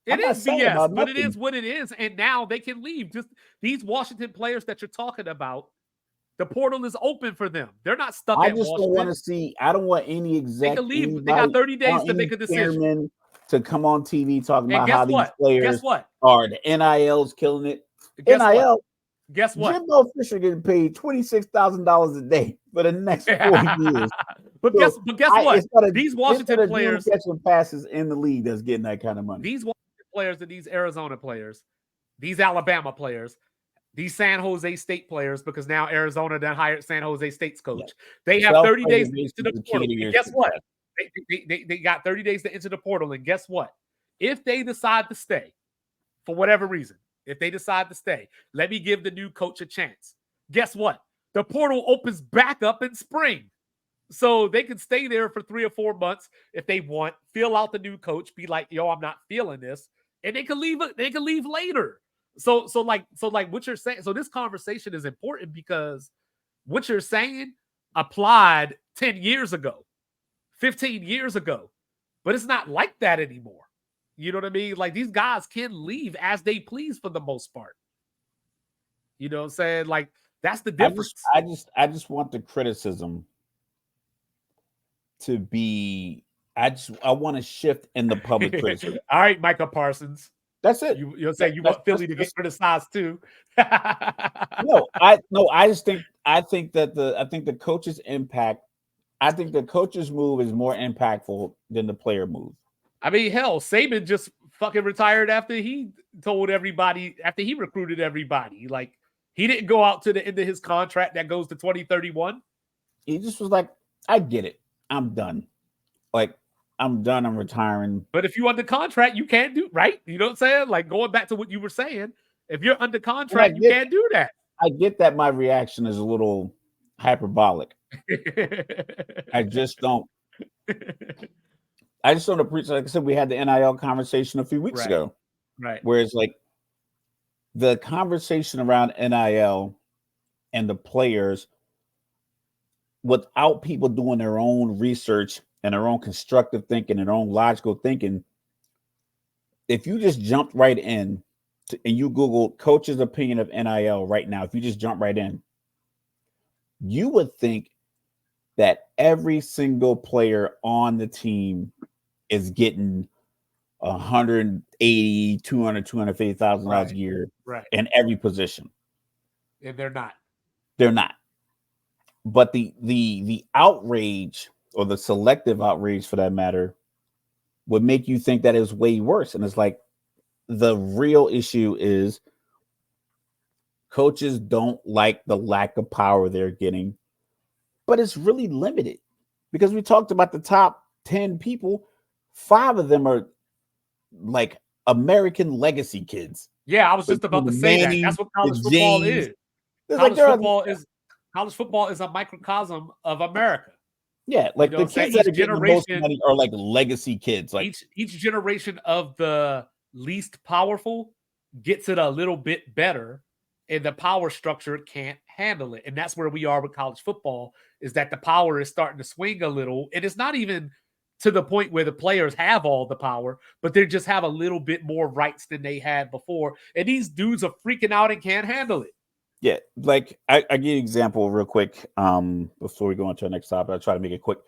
It is BS, but it nothing. is what it is. And now they can leave. Just these Washington players that you're talking about, the portal is open for them. They're not stuck I at just Washington. don't want to see. I don't want any exec. They can leave. They got 30 days to make a decision. To come on TV talking And about how these players Guess what? are. The NIL's killing it. Guess NIL. what? Guess what? Jimbo Fisher getting paid $26,000 a day for the next 4 years. But So guess what? These Washington players catching passes in the league that's getting that kind of money. These Washington players and these Arizona players, these Alabama players, these San Jose State players, because now Arizona then hired San Jose State's coach. Yeah. They have 30 days to enter the portal. And guess what? They got 30 days to enter the portal. And guess what? If they decide to stay, for whatever reason, if they decide to stay, let me give the new coach a chance. Guess what? The portal opens back up in spring. So they can stay there for 3 or 4 months if they want, feel out the new coach, be like, yo, I'm not feeling this. And they can leave later. So like what you're saying. So this conversation is important because what you're saying applied 10 years ago, 15 years ago, but it's not like that anymore. You know what I mean? Like these guys can leave as they please for the most part. You know what I'm saying? Like that's the difference. I just want the criticism to be. I want to shift in the public criticism. All right, Micah Parsons. That's it. You'll say you want Philly to get criticized too. I think the coach's impact. I think the coach's move is more impactful than the player move. I mean, hell, Saban just fucking retired after he told everybody, after he recruited everybody. Like, he didn't go out to the end of his contract that goes to 2031. He just was like, I get it. I'm done. Like, I'm done. I'm retiring. But if you're under contract, you can't do, right? You know what I'm saying? Like, going back to what you were saying, if you're under contract, you can't do that. I get that my reaction is a little hyperbolic. I just don't appreciate. Like I said, we had the NIL conversation a few weeks ago, right? Where it's like the conversation around NIL and the players, without people doing their own research and their own constructive thinking and their own logical thinking. If you just jumped right in and you Google coach's opinion of NIL right now, if you just jump right in, you would think that every single player on the team is getting $180,000, $200,000, $250,000 a year in every position. And they're not. They're not. But the outrage, or the selective outrage for that matter, would make you think that is way worse. And it's like the real issue is coaches don't like the lack of power they're getting, but it's really limited because we talked about the top 10 people. 5 of them are like American legacy kids. Yeah, I was just about to say that. That's what college football is. College football is a microcosm of America. Yeah, like the kids that are getting the most money are like legacy kids. Like each generation of the least powerful gets it a little bit better, and the power structure can't handle it. And that's where we are with college football, is that the power is starting to swing a little. And it's not even to the point where the players have all the power, but they just have a little bit more rights than they had before. And these dudes are freaking out and can't handle it. Yeah, like I give you an example real quick before we go on to our next topic. I'll try to make it quick.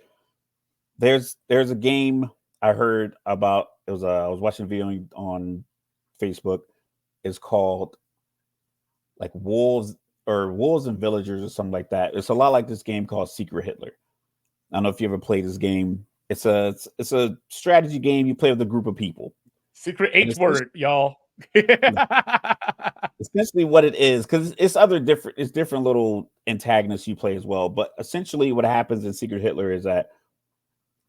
There's a game I heard about. I was watching a video on Facebook. It's called like Wolves and Villagers or something like that. It's a lot like this game called Secret Hitler. I don't know if you ever played this game. It's a strategy game you play with a group of people. Secret H word, y'all. Essentially what it is, because it's different little antagonists you play as well. But essentially what happens in Secret Hitler is that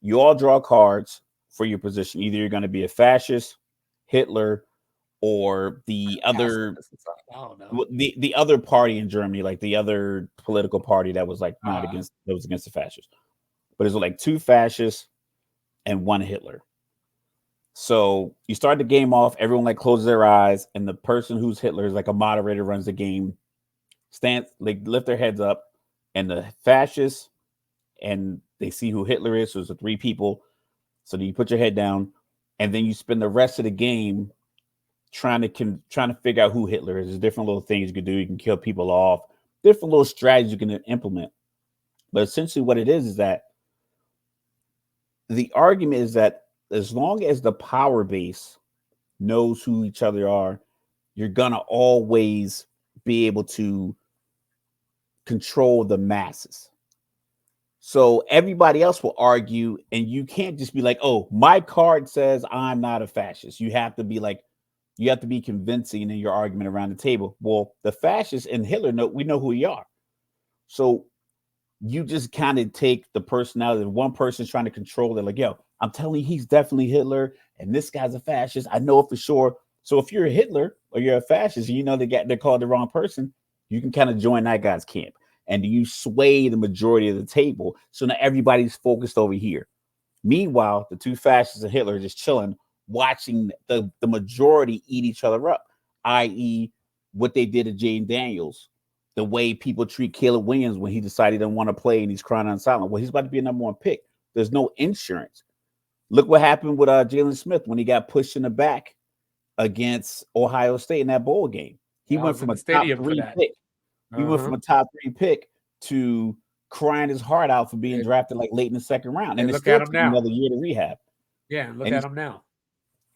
you all draw cards for your position. Either you're going to be a fascist, Hitler, or the other I don't know. the other party in Germany, like the other political party that was like not Uh, against that was against the fascists. But it's like 2 fascists and 1 Hitler. So you start the game off, everyone like closes their eyes, and the person who's Hitler is like a moderator runs the game, stands, like lift their heads up, and the fascists and they see who Hitler is. So it's the 3 people. So then you put your head down, and then you spend the rest of the game trying to figure out who Hitler is. There's different little things you can do. You can kill people off, different little strategies you can implement. But essentially, what it is that the argument is that as long as the power base knows who each other are, you're gonna always be able to control the masses. So everybody else will argue, and you can't just be like, "Oh, my card says I'm not a fascist." You have to be like, you have to be convincing in your argument around the table. Well, the fascists and Hitler we know who you are. So you just kind of take the personality of one person's trying to control it, like, yo, I'm telling you, he's definitely Hitler, and this guy's a fascist. I know it for sure. So if you're a Hitler or you're a fascist, and you know they're called the wrong person, you can kind of join that guy's camp, and you sway the majority of the table. So now everybody's focused over here. Meanwhile, the 2 fascists and Hitler are just chilling, watching the majority eat each other up, i.e., what they did to Jaden Daniels, the way people treat Caleb Williams when he decided he didn't want to play and he's crying on silent. Well, he's about to be a number 1 pick. There's no insurance. Look what happened with Jalen Smith when he got pushed in the back against Ohio State in that bowl game. He went from a top 3 pick. He went from a top 3 pick to crying his heart out for being drafted like late in the 2nd round. And it still took another year to rehab. Yeah, look at him now.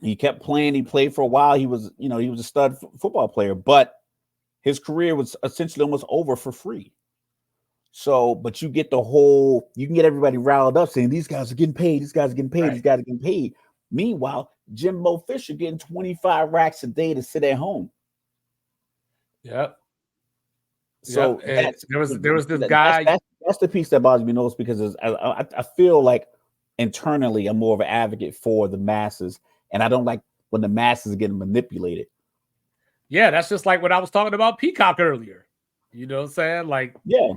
He kept playing. He played for a while. He was a stud football player, but his career was essentially almost over for free. So, but you can get everybody riled up saying these guys are getting paid. These guys are getting paid. Right. These guys are getting paid. Meanwhile, Jimbo Fisher getting 25 racks a day to sit at home. Yep. So there was this guy. That's the piece that bothers me most, because I feel like internally I'm more of an advocate for the masses, and I don't like when the masses are getting manipulated. Yeah, that's just like when I was talking about Peacock earlier. You know what I'm saying? Like, yeah,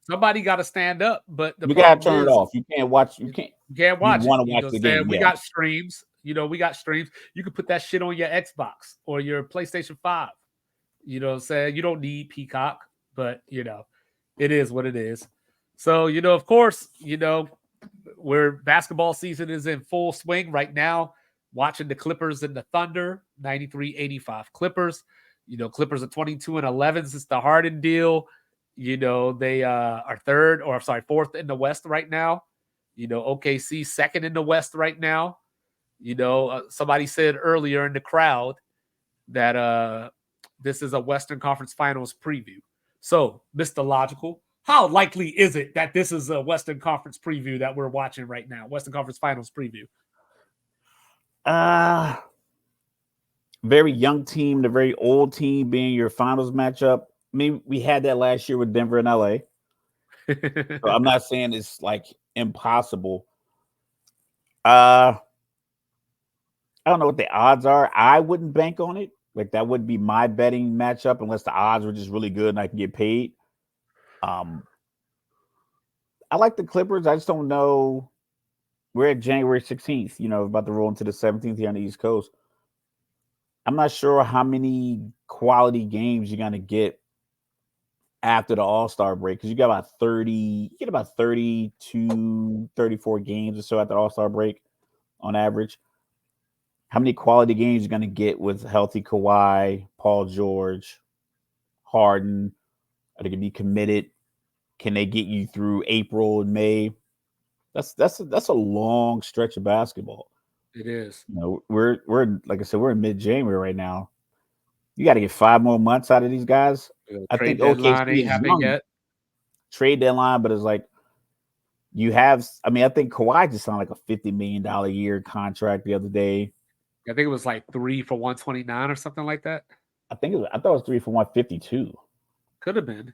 somebody got to stand up, but you gotta turn it off. You can't watch. You can't watch. You want to watch the game? We got streams. We got streams. You can put that shit on your Xbox or your PlayStation 5. You know what I'm saying? You don't need Peacock, but it is what it is. So, of course, where basketball season is in full swing right now, watching the Clippers and the Thunder, 93-85 Clippers. Clippers are 22-11 since the Harden deal. They are fourth in the West right now. OKC second in the West right now. Somebody said earlier in the crowd that this is a Western Conference Finals preview. So, Mr. Logical, how likely is it that this is a Western Conference preview that we're watching right now? Western Conference Finals preview. Very young team, the very old team being your finals matchup. I mean, we had that last year with Denver and LA. So I'm not saying it's like impossible. I don't know what the odds are. I wouldn't bank on it. Like, that would be my betting matchup unless the odds were just really good and I can get paid. I like the Clippers. I just don't know. We're at January 16th, about to roll into the 17th here on the East Coast. I'm not sure how many quality games you're going to get after the All-Star break, because you get about 32, 34 games or so at the All-Star break on average. How many quality games you're going to get with healthy Kawhi, Paul George, Harden? Are they going to be committed? Can they get you through April and May? That's a long stretch of basketball. It is. We're like I said, we're in mid-January right now. You got to get 5 more months out of these guys. I think OKC is young. Yet. Trade deadline, but it's like I think Kawhi just signed like a $50 million a year contract the other day. I think it was like 3 for 129 or something like that. I thought it was 3 for 152. Could have been.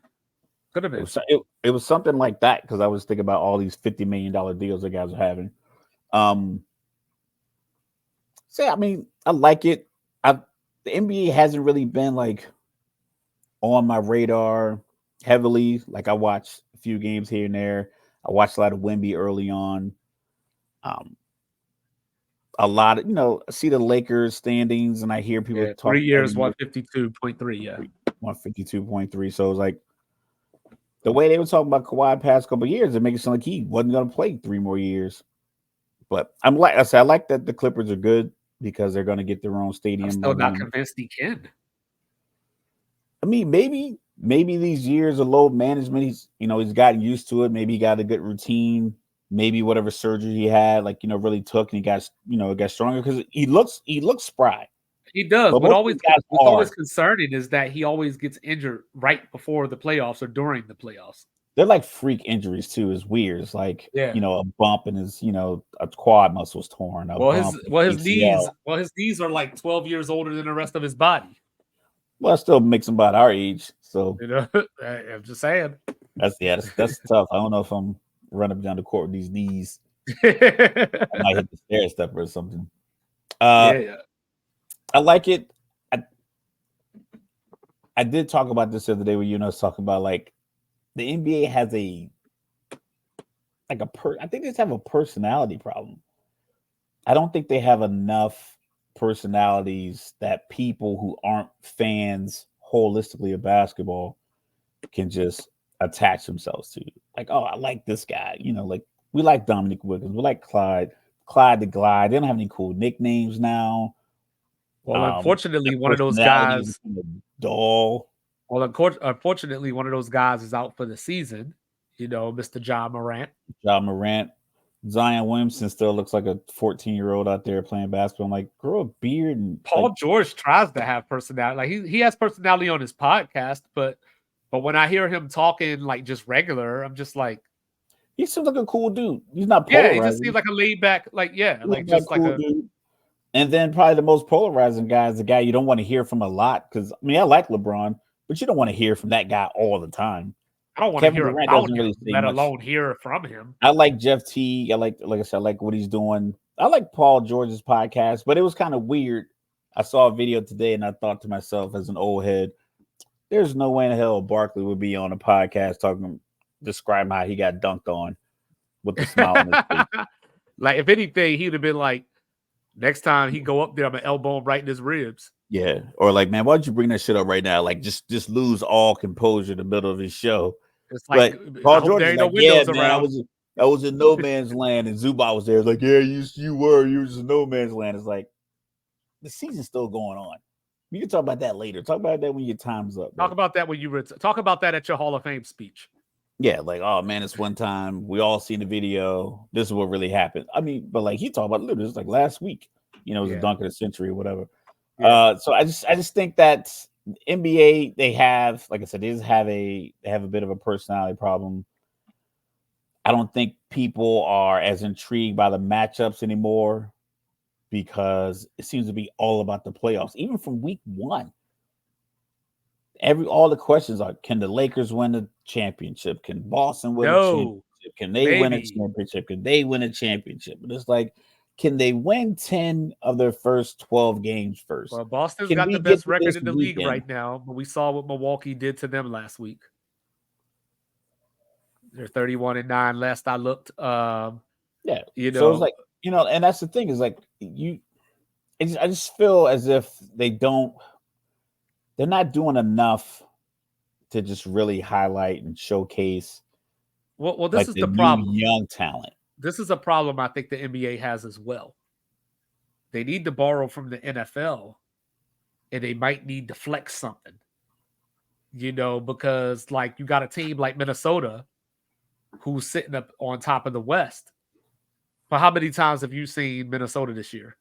It was something like that, because I was thinking about all these $50 million deals that guys are having. So I mean, I like it. The NBA hasn't really been like on my radar heavily. Like I watched a few games here and there. I watched a lot of Wemby early on. Um, a lot of I see the Lakers standings, and I hear people Yeah, talk 3 years, every year 152.3. Yeah. 152.3. So it's like the way they were talking about Kawhi past couple of years, it makes it sound like he wasn't going to play 3 more years. But I'm like I said, I like that the Clippers are good because they're going to get their own I'm stadium. still not convinced he can. I mean, maybe these years of low management, he's gotten used to it. Maybe he got a good routine. Maybe whatever surgery he had, really took, and he got stronger because he looks spry. He does, But but most of always these guys what's always are. concerning is that he always gets injured right before the playoffs or during the playoffs. They're like freak injuries too. It's weird. It's like Yeah. a bump in his a quad muscle's torn. A Well, bump his ACL. knees are like 12 years older than the rest of his body. Well, it still makes him about our age. So You know, I'm just saying. that's tough. I don't know if I'm running down the court with these knees. Yeah. I might hit the stair stepper or something. Yeah. I like it. I did talk about this the other day when was talking about like the NBA has I think they just have a personality problem. I don't think they have enough personalities that people who aren't fans holistically of basketball can just attach themselves to. Like, oh, I like this guy. Like we like Dominic Wilkins, we like Clyde the Glide. They don't have any cool nicknames now. Well, unfortunately, one of those Personality is guys. kind of dull. Well, unfortunately, one of those guys is out for the season. Mr. John Morant. John Morant. Zion Williamson still looks like a 14-year-old out there playing basketball. I'm like, grow a beard. And Paul George tries to have personality. Like he has personality on his podcast, but when I hear him talking like just regular, I'm just like, he seems like a cool dude. He's not yeah, he just polarizing. seems like a laid back, like just like cool a dude. And then probably the most polarizing guy is the guy you don't want to hear from a lot. Because I mean, I like LeBron, but you don't want to hear from that guy all the time. I don't want to Kevin hear Durant about doesn't him, really say let much. alone hear from him. I like Jeff T. Like I said, I like what he's doing. I like Paul George's podcast, but it was kind of weird. I saw a video today and I thought to myself as an old head, there's no way in hell Barkley would be on a podcast describing how he got dunked on with the smile on his face. Like, if anything, he'd have been like, next time he go up there, I'm gonna elbow him right in his ribs. Yeah. Or like, man, why don't you bring that shit up right now? Like just lose all composure in the middle of his show. It's like, Paul George is no like, yeah, windows man, around. I was in no man's land, and Zubac was there. Like, yeah, you were just in no man's land. It's like the season's still going on. We can talk about that later. Talk about that when your time's up. Talk about that when you talk about that at your Hall of Fame speech. Yeah, like, oh man, it's one time we all seen the video. This is what really happened. I mean, but like he talked about literally, it's like last week. It was a dunk of the century or whatever. Yeah. So I just think that NBA, they have, like I said, they have a bit of a personality problem. I don't think people are as intrigued by the matchups anymore because it seems to be all about the playoffs, even from week one. All the questions are: can the Lakers win a championship? Can Boston win a championship? Can they win a championship? Can they win a championship? But it's like, can they win 10 of their first 12 games first? Well, Boston's got the best record in the league right now, but we saw what Milwaukee did to them last week. They're 31-9 last I looked. Yeah. So it's like, and that's the thing is like I just feel as if they're not doing enough to just really highlight and showcase. Well, this is the problem. Young talent. This is a problem I think the NBA has as well. They need to borrow from the NFL, and they might need to flex something. Because like you got a team like Minnesota who's sitting up on top of the West. But how many times have you seen Minnesota this year?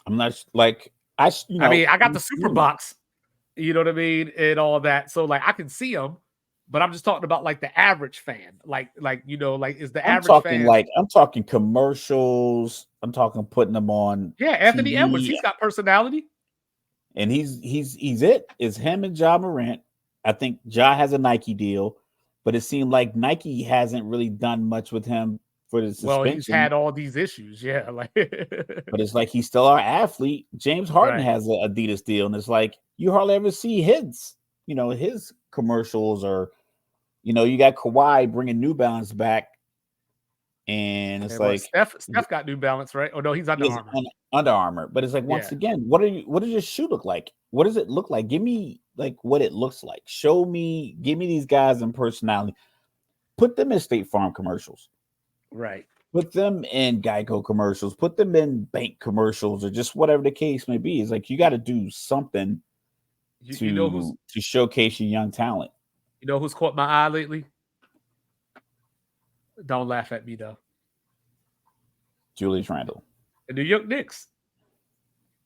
I'm not like I mean, I got the super box, you know what I mean, and all that. So like I can see them, but I'm just talking about like the average fan. Like is the average fan? I'm talking commercials. I'm talking putting them on. Yeah, Anthony TV. Edwards, he's got personality. And he's it. It's him and Ja Morant. I think Ja has a Nike deal, but it seemed like Nike hasn't really done much with him for the Well, he's suspension. had all these issues. Yeah. Like, But it's like he's still our athlete. James Harden right. has an Adidas deal, and it's like you hardly ever see his commercials, or you got Kawhi bringing New Balance back, and it's And what like Steph got New Balance, right? Oh no, he's Under he is Armour. Under Armour. But it's like, once Yeah. again, what does your shoe look like? What does it look like? Give me like what it looks like. Show me, give me these guys in personality. Put them in State Farm commercials. Right. Put them in Geico commercials. Put them in bank commercials, or just whatever the case may be. It's like you got to do something You know who's to showcase your young talent. caught my eye lately? Don't laugh at me though. Julius Randle. The New York Knicks.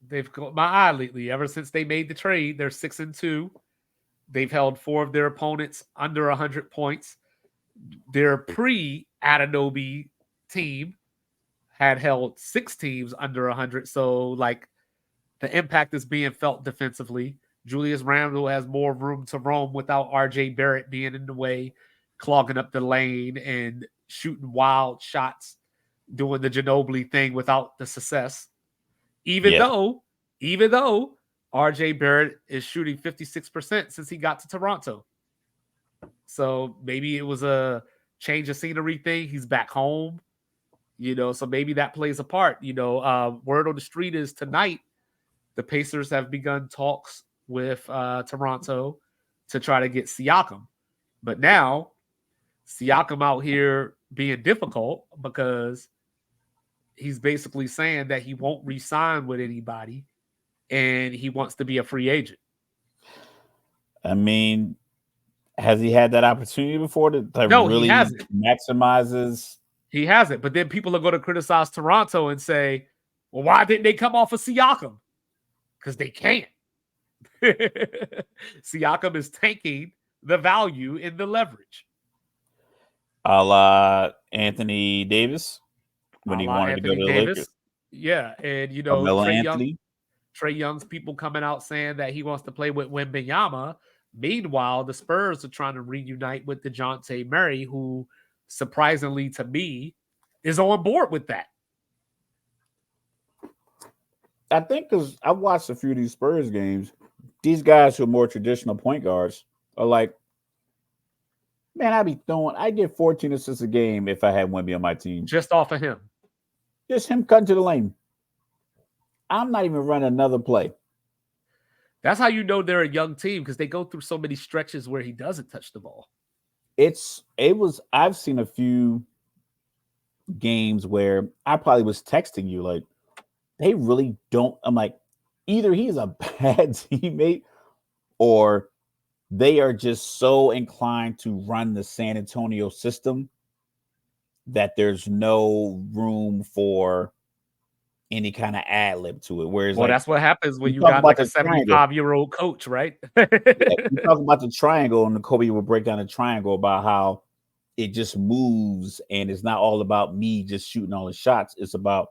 They've caught my eye lately. Ever since they made the trade, they're 6-2. They've held 4 of their opponents under 100 points. Their pre-Anunoby team had held 6 teams under 100. So, like, the impact is being felt defensively. Julius Randle has more room to roam without RJ Barrett being in the way, clogging up the lane and shooting wild shots, doing the Ginobili thing without the success. Even though RJ Barrett is shooting 56% since he got to Toronto. So maybe it was a change of scenery thing. He's back home, so maybe that plays a part. Word on the street is tonight the Pacers have begun talks with Toronto to try to get Siakam. But now Siakam out here being difficult because he's basically saying that he won't re-sign with anybody and he wants to be a free agent. I mean, has he had that opportunity before to No, really he hasn't. maximizes? He hasn't. But then people are going to criticize Toronto and say, well, why didn't they come off of Siakam? Because they can't. Siakam is tanking the value in the leverage. A la Anthony Davis when he wanted to go to the Lakers. Yeah, and Carmelo Anthony. Trae Young's people coming out saying that he wants to play with Wembanyama. Meanwhile, the Spurs are trying to reunite with DeJounte Murray, who, surprisingly to me, is on board with that. I think because I watched a few of these Spurs games, these guys who are more traditional point guards are like, man, I get 14 assists a game if I had Wemby on my team. Just off of him. Just him cutting to the lane. I'm not even running another play. That's how you know they're a young team, because they go through so many stretches where he doesn't touch the ball. I've seen a few games where I probably was texting you like, they really don't. I'm like, either he's a bad teammate or they are just so inclined to run the San Antonio system that there's no room for any kind of ad lib to it. Whereas, that's what happens when you got like a 75-year-old coach, right? You talk about the triangle, and Kobe will break down the triangle about how it just moves, and it's not all about me just shooting all the shots. It's about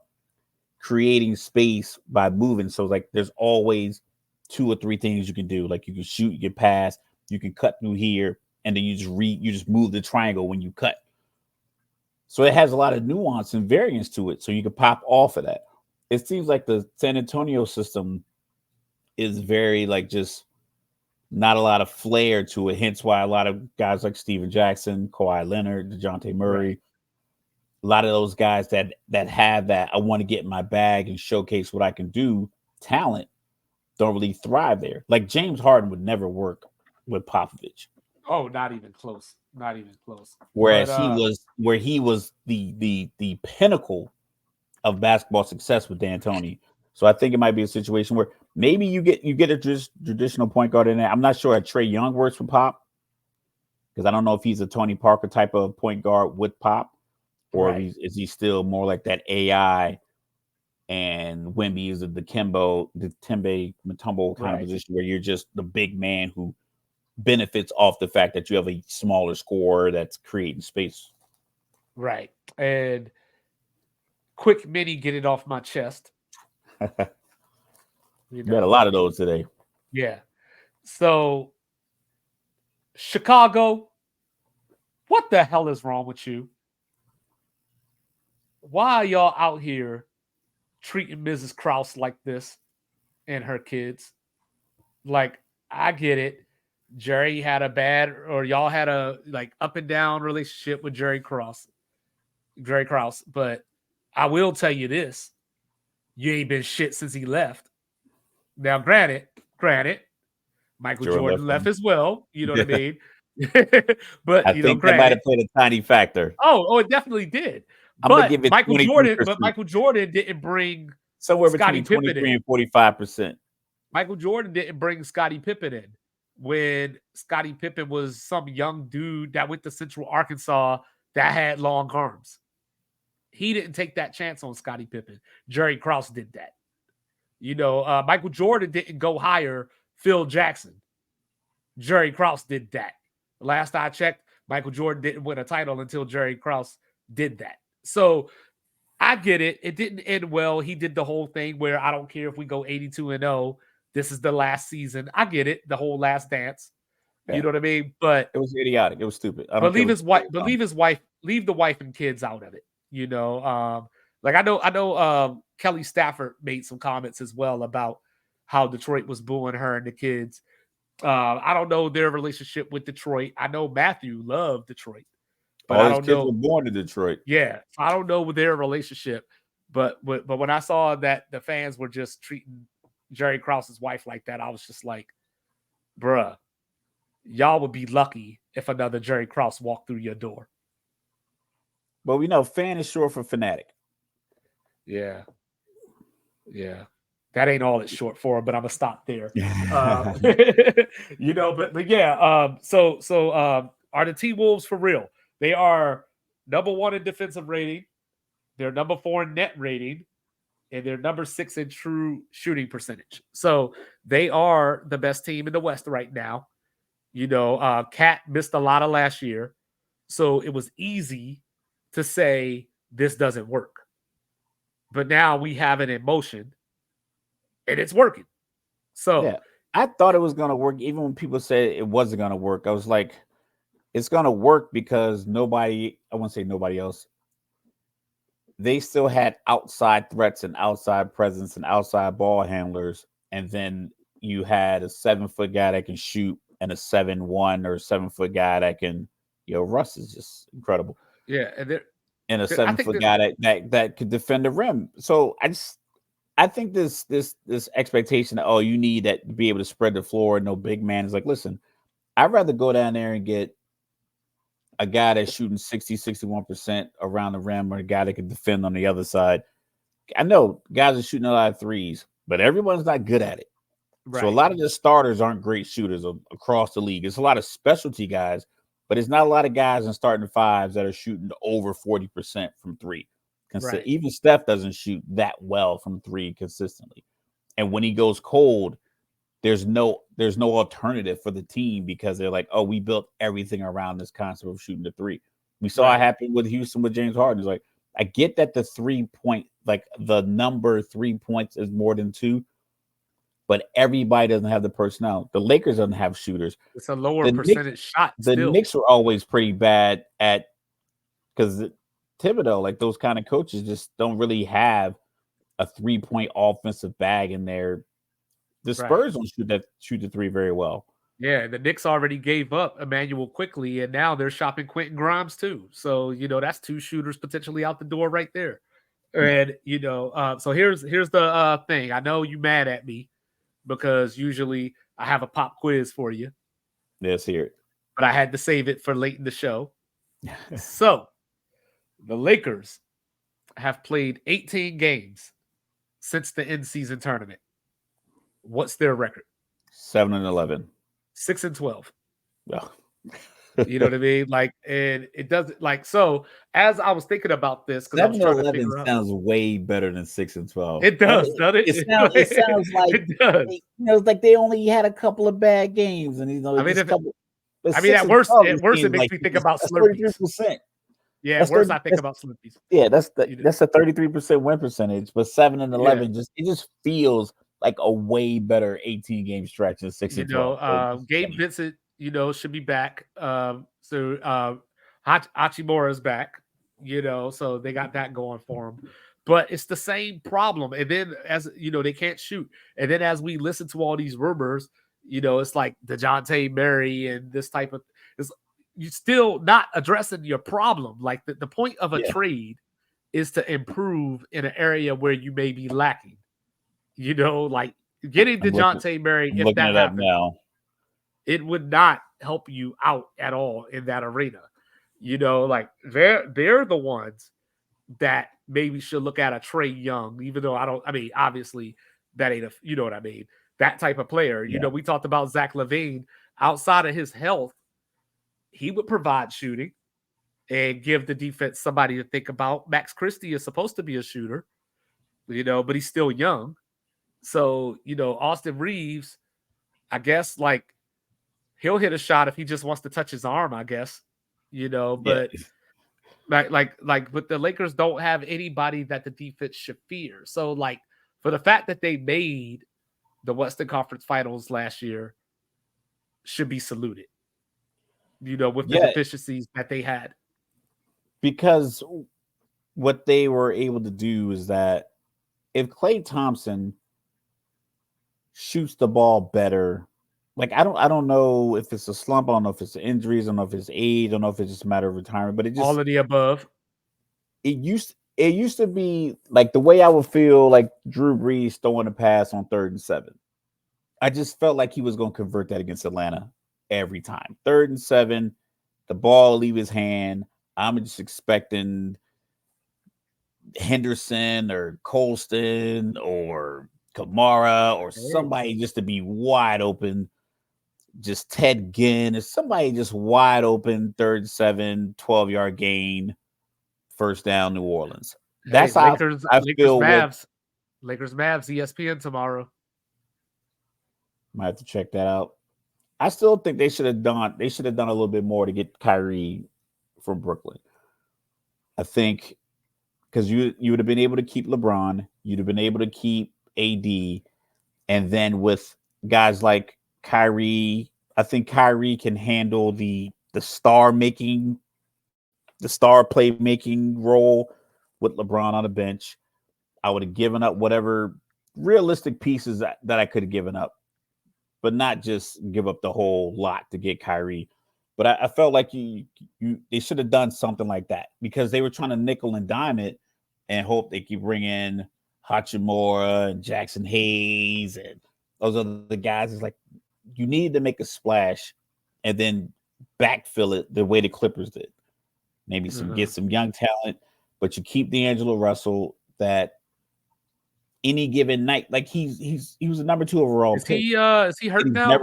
creating space by moving. So like there's always 2 or 3 things you can do. Like you can shoot, you can pass, you can cut through here, and then you just move the triangle when you cut. So it has a lot of nuance and variance to it. So you can pop off of that. It seems like the San Antonio system is very like just not a lot of flair to it. Hence why a lot of guys like Steven Jackson, Kawhi Leonard, DeJounte Murray, right, a lot of those guys that have that I want to get in my bag and showcase what I can do talent don't really thrive there. Like James Harden would never work with Popovich. Oh, not even close. Not even close. Whereas he was the pinnacle of basketball success with D'Antoni. So I think it might be a situation where maybe you get a traditional point guard in there. I'm not sure how Trae Young works for Pop, because I don't know if he's a Tony Parker type of point guard with Pop, or right, is he still more like that AI and Wemby is the Timbe Mutombo kind of position where you're just the big man who benefits off the fact that you have a smaller scorer that's creating space. Right. And quick mini, get it off my chest. You got a lot of those today. Yeah. So, Chicago, what the hell is wrong with you? why are y'all out here treating Mrs. Krause like this and her kids? Like, I get it. Jerry had a bad, or y'all had a like up and down relationship with Jerry Krause. But I will tell you this: you ain't been shit since he left. Now, granted, Michael Jordan Jordan left left as well. You know what I him. mean? But I think that might granted, have played a tiny factor. it definitely did. I'm gonna But give it Michael Jordan, 23%, didn't bring somewhere Scottie between Pippen 23 in. and 45%. Michael Jordan didn't bring Scottie Pippen in when Scottie Pippen was some young dude that went to Central Arkansas that had long arms. He didn't take that chance on Scottie Pippen. Jerry Krause did that. Michael Jordan didn't go hire Phil Jackson. Jerry Krause did that. Last I checked, Michael Jordan didn't win a title until Jerry Krause did that. So I get it. It didn't end well. He did the whole thing where I don't care if we go 82-0. This is the last season. I get it. The whole last dance. You Yeah, know what I mean? But it was idiotic. It was stupid. I don't care leave what his wife, leave the wife and kids out of it. Like I know Kelly Stafford made some comments as well about how Detroit was booing her and the kids. I don't know their relationship with Detroit. I know Matthew loved Detroit, but all I his don't kids were know. born in Detroit. Yeah, I don't know their relationship. But when I saw that the fans were just treating Jerry Krause's wife like that, I was just like, bruh, y'all would be lucky if another Jerry Krause walked through your door. But we know fan is short for fanatic. Yeah. Yeah. That ain't all it's short for, but I'm gonna stop there. But yeah. Are the T Wolves for real? They are number 1 in defensive rating. They're number 4 in net rating, and they're number 6 in true shooting percentage. So they are the best team in the West right now. Cat missed a lot of last year, so it was easy to say this doesn't work. But now we have it in motion, and it's working. So Yeah, I thought it was gonna work, even when people said it wasn't gonna work. I was like, it's gonna work because nobody. I won't say nobody else. They still had outside threats and outside presence and outside ball handlers, and then you had a 7-foot guy that can shoot and a 7'1" or 7-foot guy that can. Russ is just incredible. yeah, And a I think 7-foot guy that could defend the rim. So I think this expectation that you need that to be able to spread the floor, no big man is like, listen, I'd rather go down there and get a guy that's shooting 60-61% around the rim, or a guy that can defend on the other side. I know guys are shooting a lot of threes, but everyone's not good at it. right. So a lot of the starters aren't great shooters across the league. It's a lot of specialty guys, but it's not a lot of guys in starting fives that are shooting over 40% from three. Right. Even Steph doesn't shoot that well from three consistently. And when he goes cold, there's no alternative for the team, because they're like, oh, we built everything around this concept of shooting the three. We saw it happen with Houston with James Harden. It's like, I get that the 3-point, like the number 3 points is more than 2, but everybody doesn't have the personnel. The Lakers doesn't have shooters. It's a lower percentage shot. The Knicks were always pretty bad at, because Thibodeau, like those kind of coaches, just don't really have a 3-point offensive bag in there. The Spurs don't shoot the three very well. Yeah, the Knicks already gave up Emmanuel quickly, and now they're shopping Quentin Grimes too. So that's 2 shooters potentially out the door right there. And so here's the thing. I know you mad at me because usually I have a pop quiz for you. Let's hear it. But I had to save it for late in the show. So the Lakers have played 18 games since the in-season tournament. What's their record? 7-11. 6-12. Well, you know what I mean? Like, and it doesn't like so. As I was thinking about this, because I was trying to figure out, sounds way better than 6-12. it does, doesn't it? It sounds like it does. It's like they only had a couple of bad games, and I mean, at worst, it makes me think about Slurpees. 33%. Yeah, at worst, I think about Slurpees. Yeah, that's a 33% win percentage, but 7-11 just feels like a way better 18-game stretch than 6-12. Gabe Vincent, should be back. So Hachimura is back. So they got that going for them. But it's the same problem. And then, as they can't shoot. And then as we listen to all these rumors, it's like DeJounte Murray and this type of it's you're still not addressing your problem. Like the point of a trade is to improve in an area where you may be lacking. Like getting DeJounte Murray, if that happens, it would not help you out at all in that arena. Like they're the ones that maybe should look at a Trae Young, even though obviously that ain't you know what I mean? That type of player. We talked about Zach LaVine. Outside of his health, he would provide shooting and give the defense somebody to think about. Max Christie is supposed to be a shooter, but he's still young. So, Austin Reeves, I guess, like, he'll hit a shot if he just wants to touch his arm, I guess, but but the Lakers don't have anybody that the defense should fear. So, like, for the fact that they made the Western Conference Finals last year should be saluted, with the deficiencies that they had. Because what they were able to do is that if Klay Thompson shoots the ball better, like I don't know if it's a slump, I don't know if it's injuries, I don't know if it's age, I don't know if it's just a matter of retirement, but it just all of the above. It used to be like the way I would feel like Drew Brees throwing a pass on 3rd and 7. I just felt like he was going to convert that against Atlanta every time. 3rd and 7, the ball leave his hand. I'm just expecting Henderson or Colston or Kamara or somebody just to be wide open. Just Ted Ginn or somebody just wide open, 3rd and 7, 12-yard gain, first down, New Orleans. That's how I feel. Lakers Mavs ESPN tomorrow. Might have to check that out. I still think they should have done a little bit more to get Kyrie from Brooklyn. I think because you would have been able to keep LeBron, you'd have been able to keep AD, and then with guys like Kyrie, I think Kyrie can handle the star playmaking role with LeBron on the bench. I would have given up whatever realistic pieces that I could have given up, but not just give up the whole lot to get Kyrie. But I felt like they should have done something like that because they were trying to nickel and dime it and hope they could bring in Hachimura and Jackson Hayes and those other guys. It's like you need to make a splash and then backfill it the way the Clippers did. Maybe get some young talent, but you keep D'Angelo Russell that any given night, like he was a number 2 overall pick. Is he hurt now?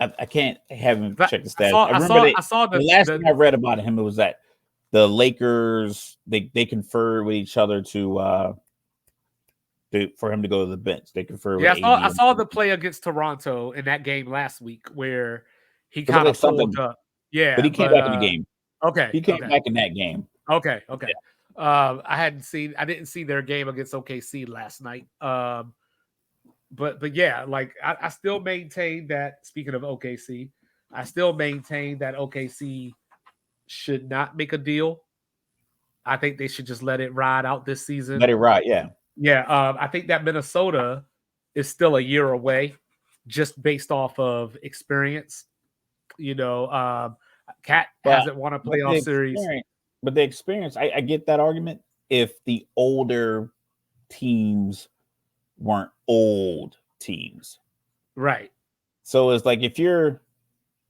I can't have him check the stats. I saw the last thing I read about him, it was that the Lakers they conferred with each other for him to go to the bench. They conferred. Yeah, I saw the play against Toronto in that game last week where he kind of pulled up. Yeah, but he came back in the game. Okay, he came back in that game. Okay. Yeah. I didn't see their game against OKC last night. But yeah, like I still maintain that. Speaking of OKC, I still maintain that OKC should not make a deal. I think they should just let it ride out this season. Let it ride, yeah. I think that Minnesota is still a year away, just based off of experience. Cat hasn't won a playoff series. But the experience, I get that argument if the older teams weren't old teams. Right. So it's like if you're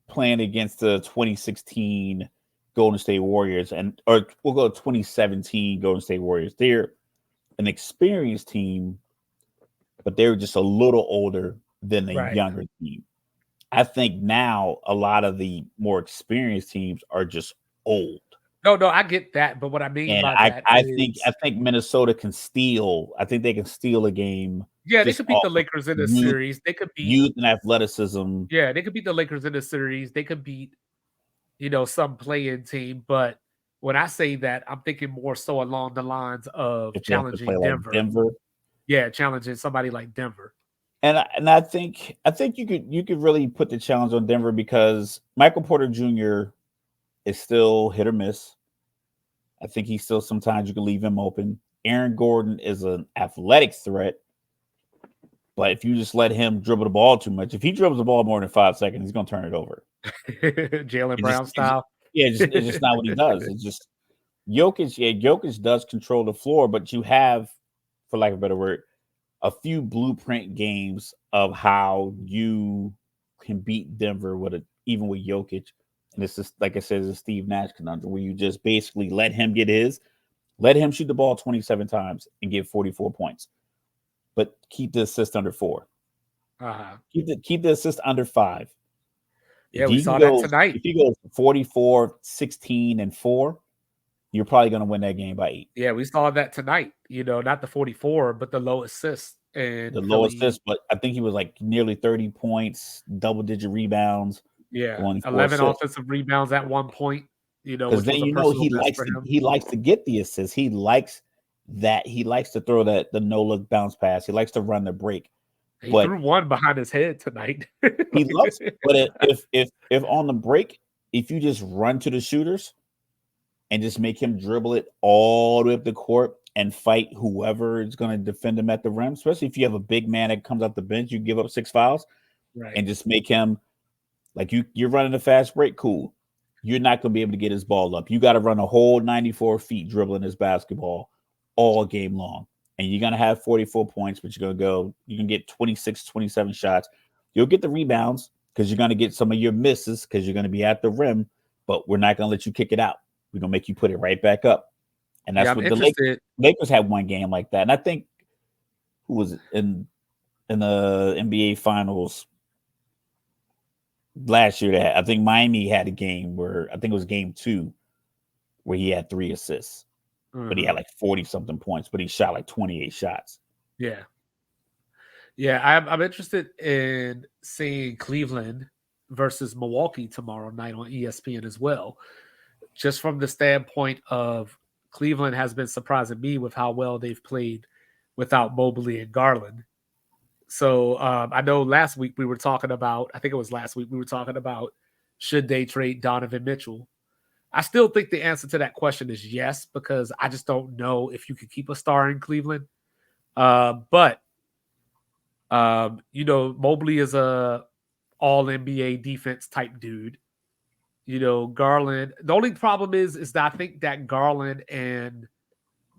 playing against the 2016 Golden State Warriors or we'll go 2017 Golden State Warriors, they're an experienced team, but they're just a little older than the younger team. I think now a lot of the more experienced teams are just old. No, I get that, but what I mean by that I think Minnesota can steal. I think they can steal a game. Yeah, they could beat the Lakers in this series. They could beat youth and athleticism. Yeah, they could beat the Lakers in this series. They could beat, some play-in team. But when I say that, I'm thinking more so along the lines of challenging Denver. Denver. Yeah, challenging somebody like Denver. And I think you could really put the challenge on Denver because Michael Porter Jr. is still hit or miss. I think he's still sometimes you can leave him open. Aaron Gordon is an athletic threat, but if you just let him dribble the ball too much, if he dribbles the ball more than 5 seconds, he's gonna turn it over. Jaylen Brown style. It's just not what he does. It's just Jokic. Yeah, Jokic does control the floor, but you have, for lack of a better word, a few blueprint games of how you can beat Denver even with Jokic. And it's just like I said, it's a Steve Nash conundrum where you just basically let him shoot the ball 27 times and get 44 points, but keep the assist under 4. Keep the assist under 5. Yeah, we saw that tonight. If he goes 44, 16, and 4, you're probably going to win that game by 8. Yeah, we saw that tonight. Not the 44, but the low assist. And the low assist, but I think he was like nearly 30 points, double-digit rebounds. Yeah, 11 offensive rebounds at one point. Because then he likes to get the assist. He likes that. He likes to throw the no-look bounce pass. He likes to run the break. He threw one behind his head tonight. He loves it. But if on the break, if you just run to the shooters and just make him dribble it all the way up the court and fight whoever is going to defend him at the rim, especially if you have a big man that comes off the bench, you give up 6 fouls, right? And just make him like you're running a fast break. Cool. You're not going to be able to get his ball up. You got to run a whole 94 feet dribbling his basketball all game long. And you're going to have 44 points, but you can get 26, 27 shots. You'll get the rebounds because you're going to get some of your misses because you're going to be at the rim, but we're not going to let you kick it out. We're going to make you put it right back up. And that's what the Lakers had one game like that. And I think, who was it in the NBA Finals last year? I think Miami had a game where I think it was game 2 where he had 3 assists. But he had like 40-something points, but he shot like 28 shots. Yeah. Yeah, I'm interested in seeing Cleveland versus Milwaukee tomorrow night on ESPN as well. Just from the standpoint of Cleveland has been surprising me with how well they've played without Mobley and Garland. So I know last week we were talking about, should they trade Donovan Mitchell? I still think the answer to that question is yes, because I just don't know if you could keep a star in Cleveland. But Mobley is a all NBA defense type dude. Garland, the only problem is that I think that Garland and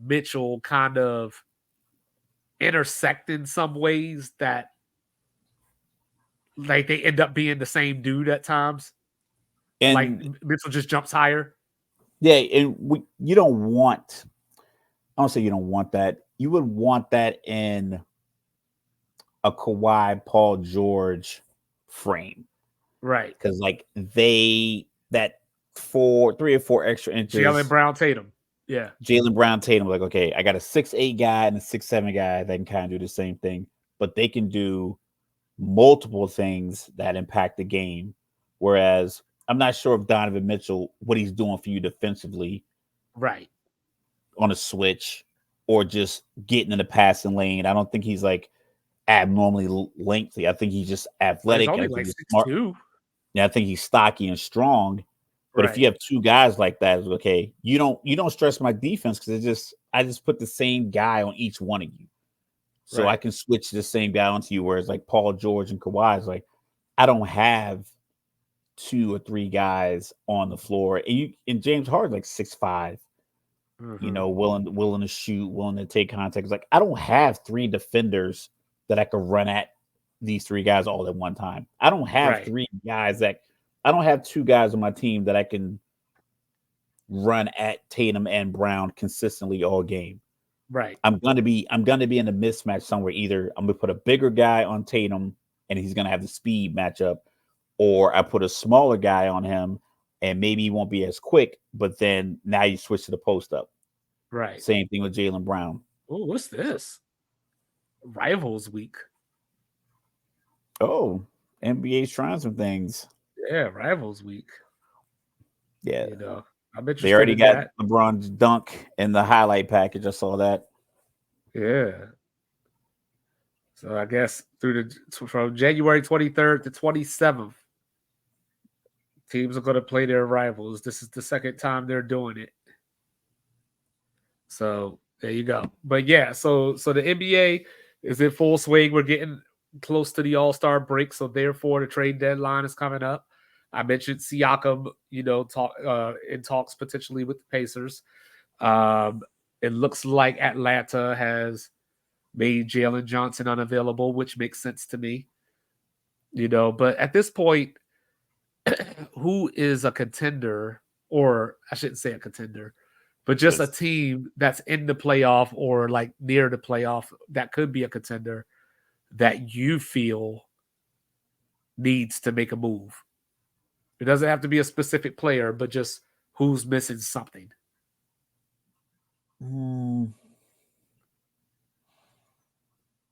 Mitchell kind of intersect in some ways that like they end up being the same dude at times. And like Mitchell just jumps higher. Yeah, and you don't want. I don't say you don't want that. You would want that in a Kawhi, Paul George frame, right? Because like that 3 or 4 extra inches. Jaylen Brown Tatum, yeah. Jaylen Brown Tatum, like okay, I got a 6'8" guy and a 6'7" guy that can kind of do the same thing, but they can do multiple things that impact the game, whereas I'm not sure if Donovan Mitchell, what he's doing for you defensively, right, on a switch or just getting in the passing lane. I don't think he's like abnormally lengthy. I think he's just athletic. He's only like 6'2". Yeah, I think he's stocky and strong. But if you have 2 guys like that, it's okay. You don't stress my defense because I just put the same guy on each one of you, so I can switch the same guy onto you. Whereas like Paul George and Kawhi is like, I don't have 2 or 3 guys on the floor, and James Harden like 6'5", willing to shoot, willing to take contact. It's like I don't have 3 defenders that I could run at these 3 guys all at one time. I don't have 3 guys I don't have 2 guys on my team that I can run at Tatum and Brown consistently all game. Right. I'm gonna be in a mismatch somewhere. Either I'm gonna put a bigger guy on Tatum and he's gonna have the speed matchup, or I put a smaller guy on him and maybe he won't be as quick, but then now you switch to the post up. Right. Same thing with Jaylen Brown. Oh, what's this? Rivals week. Oh, NBA's trying some things. Yeah, Rivals week. Yeah. I'm interested. They already got LeBron's dunk in the highlight package. I saw that. Yeah. So I guess from January 23rd to 27th, teams are going to play their rivals. This is the second time they're doing it. So there you go. But yeah, so the NBA is in full swing. We're getting close to the All-Star break, so therefore the trade deadline is coming up. I mentioned Siakam, talk in talks potentially with the Pacers. Um, it looks like Atlanta has made Jalen Johnson unavailable, which makes sense to me. But at this point, who is a contender, or I shouldn't say a contender, but just a team that's in the playoff or like near the playoff that could be a contender that you feel needs to make a move? It doesn't have to be a specific player, but just who's missing something.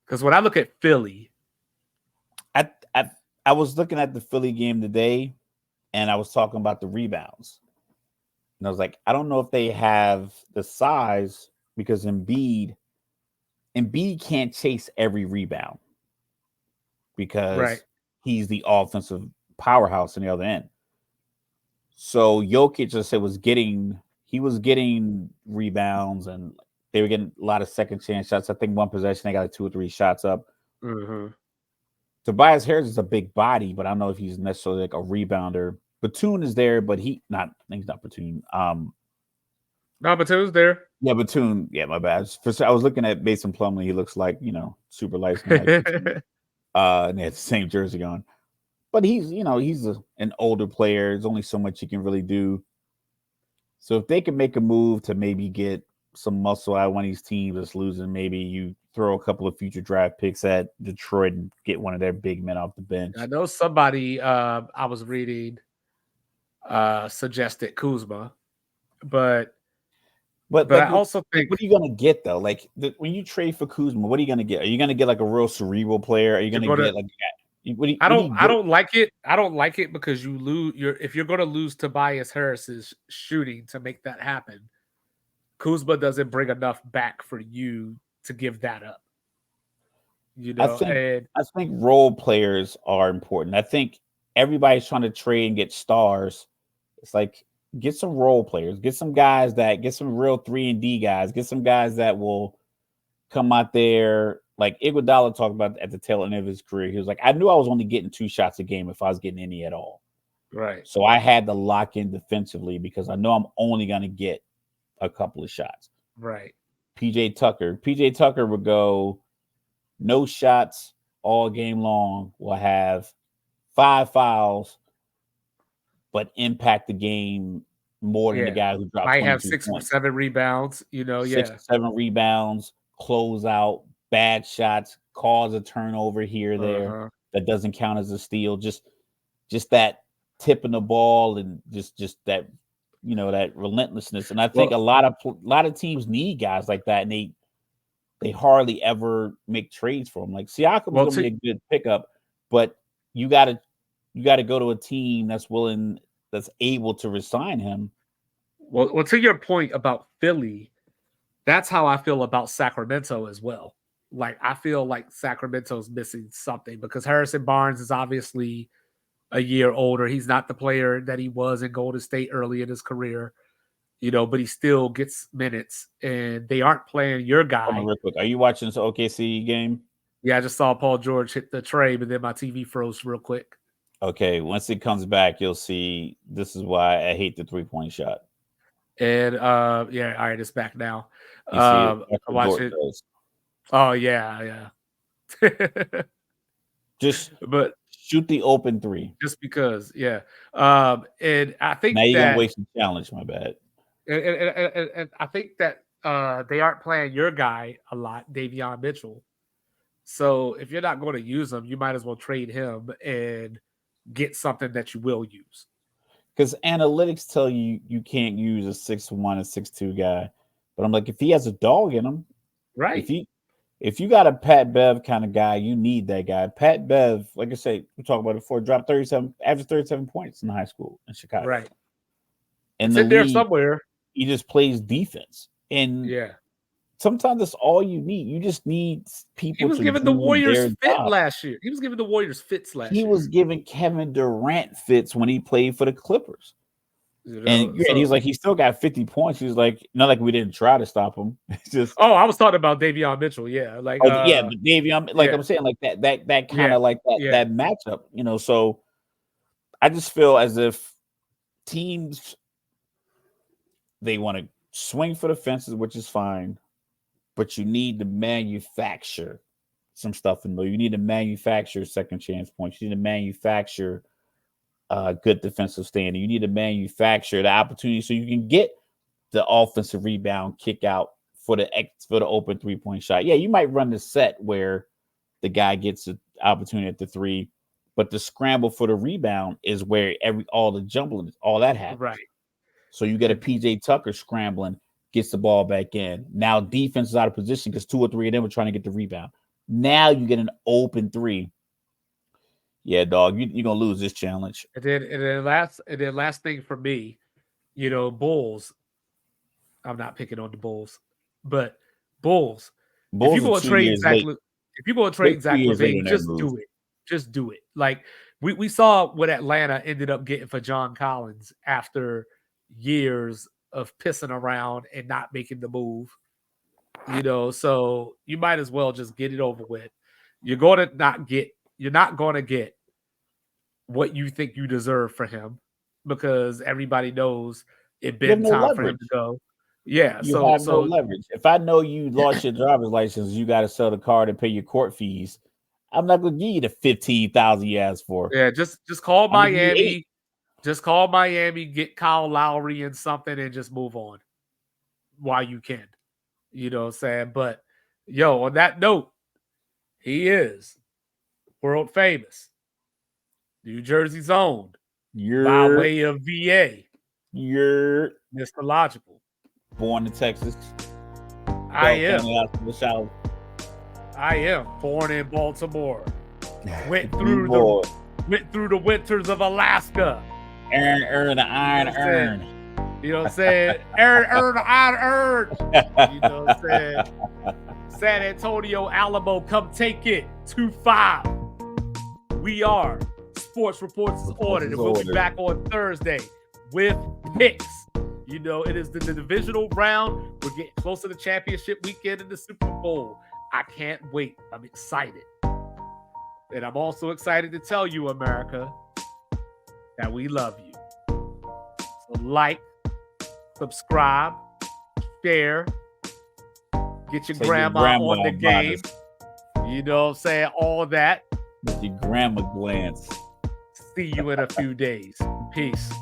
Because when I look at Philly, I was looking at the Philly game today, and I was talking about the rebounds. And I was like, I don't know if they have the size, because Embiid can't chase every rebound because he's the offensive powerhouse on the other end. So Jokic just was getting rebounds, and they were getting a lot of second chance shots. I think one possession they got like 2 or 3 shots up. Mm-hmm. Tobias Harris is a big body, but I don't know if he's necessarily like a rebounder. Batum is there, but he's not Batum. No, Batum's there. Yeah, Batum. Yeah, my bad. I was looking at Mason Plumlee. He looks like, super light skin. And they had the same jersey on. But he's an older player. There's only so much he can really do. So if they can make a move to maybe get some muscle out of one of these teams that's losing, maybe you throw a couple of future draft picks at Detroit and get one of their big men off the bench. I know somebody I was reading suggested Kuzma, but I also think, what are you going to get though? Like when you trade for Kuzma, what are you going to get? Are you going to get like a real cerebral player? Are you going to get like? I don't like it. I don't like it because you lose. If you're going to lose Tobias Harris's shooting to make that happen, Kuzma doesn't bring enough back for you to give that up. I think role players are important. I think everybody's trying to trade and get stars. It's like, get some role players, get some guys get some real 3-and-D guys, get some guys that will come out there. Like Iguodala talked about at the tail end of his career. He was like, I knew I was only getting 2 shots a game if I was getting any at all. Right. So I had to lock in defensively because I know I'm only going to get a couple of shots. Right. PJ Tucker would go no shots all game long, will have 5 fouls, but impact the game more than the guy who dropped might have 6 points. or 7 rebounds, 6 or 7 rebounds, close out, bad shots, cause a turnover here or there that doesn't count as a steal. Just that tipping the ball and just that that relentlessness. And I think a lot of teams need guys like that, and they hardly ever make trades for him. Like Siakam is going to be a good pickup, but you got to go to a team that's able to resign him. Well, to your point about Philly, that's how I feel about Sacramento as well. Like, I feel like Sacramento's missing something because Harrison Barnes is obviously a year older. He's not the player that he was in Golden State early in his career, but he still gets minutes, and they aren't playing your guy. Real quick, are you watching this OKC game? Yeah, I just saw Paul George hit the tray, but then my TV froze real quick. Okay, once it comes back, you'll see this is why I hate the 3-point shot. And all right, it's back now. Watch it. Oh yeah. But shoot the open 3. Just because, yeah. And I think now you're gonna waste the challenge. My bad. And I think that they aren't playing your guy a lot, Davion Mitchell. So if you're not going to use him, you might as well trade him and get something that you will use. Because analytics tell you can't use a 6'1", a 6'2" guy. But I'm like, if he has a dog in him, right? If you got a Pat Bev kind of guy, you need that guy. Pat Bev, like I say, we talked about it before, dropped averaged 37 points in high school in Chicago. Right. And it's in there somewhere. He just plays defense. And sometimes that's all you need. You just need people. He was giving the Warriors last year. He was giving the Warriors fits last year. He was giving Kevin Durant fits when he played for the Clippers. You And know, yeah, he's like, he still got 50 points. He's like, not like we didn't try to stop him. It's just, oh, I was talking about Davion Mitchell. Yeah, like yeah, but Davey, yeah, I'm saying, like that kind yeah, of like yeah, that matchup, So I just feel as if teams, they want to swing for the fences, which is fine, but you need to manufacture some stuff in there. You need to manufacture second chance points. You need to manufacture good defensive standing. You need to manufacture the opportunity so you can get the offensive rebound, kick out for the open 3-point shot. Yeah, you might run the set where the guy gets an opportunity at the three, but the scramble for the rebound is where all the jumbling, all that happens. right. So you get a PJ Tucker scrambling, gets the ball back in. Now defense is out of position because 2 or 3 of them are trying to get the rebound. Now you get an open 3. Yeah, dog, you're gonna lose this challenge. And then last thing for me, Bulls. I'm not picking on the Bulls, but Bulls. If you Bulls are go and 2 trade years late. Zach They're 2 years late LaVine, on that just move. do it. Just do it. Like we saw what Atlanta ended up getting for John Collins after years of pissing around and not making the move. So you might as well just get it over with. You're not going to get what you think you deserve for him because everybody knows it You have been no time for him leverage. to go. Yeah, You have no leverage. If I know you lost your driver's license, you got to sell the card and pay your court fees. I'm not going to give you the 15,000 you asked for. yeah, just call I'm gonna give you 8. Miami. Just call Miami, get Kyle Lowry and something, and just move on while you can. You know what I'm saying? But on that note, he is world famous, New Jersey's owned by way of VA. You're Mr. Logical. born in Texas. I am. I am born in Baltimore. Went through the winters of Alaska. Earn the iron earn. You know what I'm saying? Earn the iron earn. You know what I'm saying? San Antonio, Alamo, come take it. 2-5. We are Sports Reports is ordered, and we'll be back on Thursday with picks. It is the divisional round. We're getting close to the championship weekend and the Super Bowl. I can't wait. I'm excited. And I'm also excited to tell you, America, that we love you. So like, subscribe, share, get your grandma on the game. You know what I'm saying? All that. With your grandma glance. See you in a few days. Peace.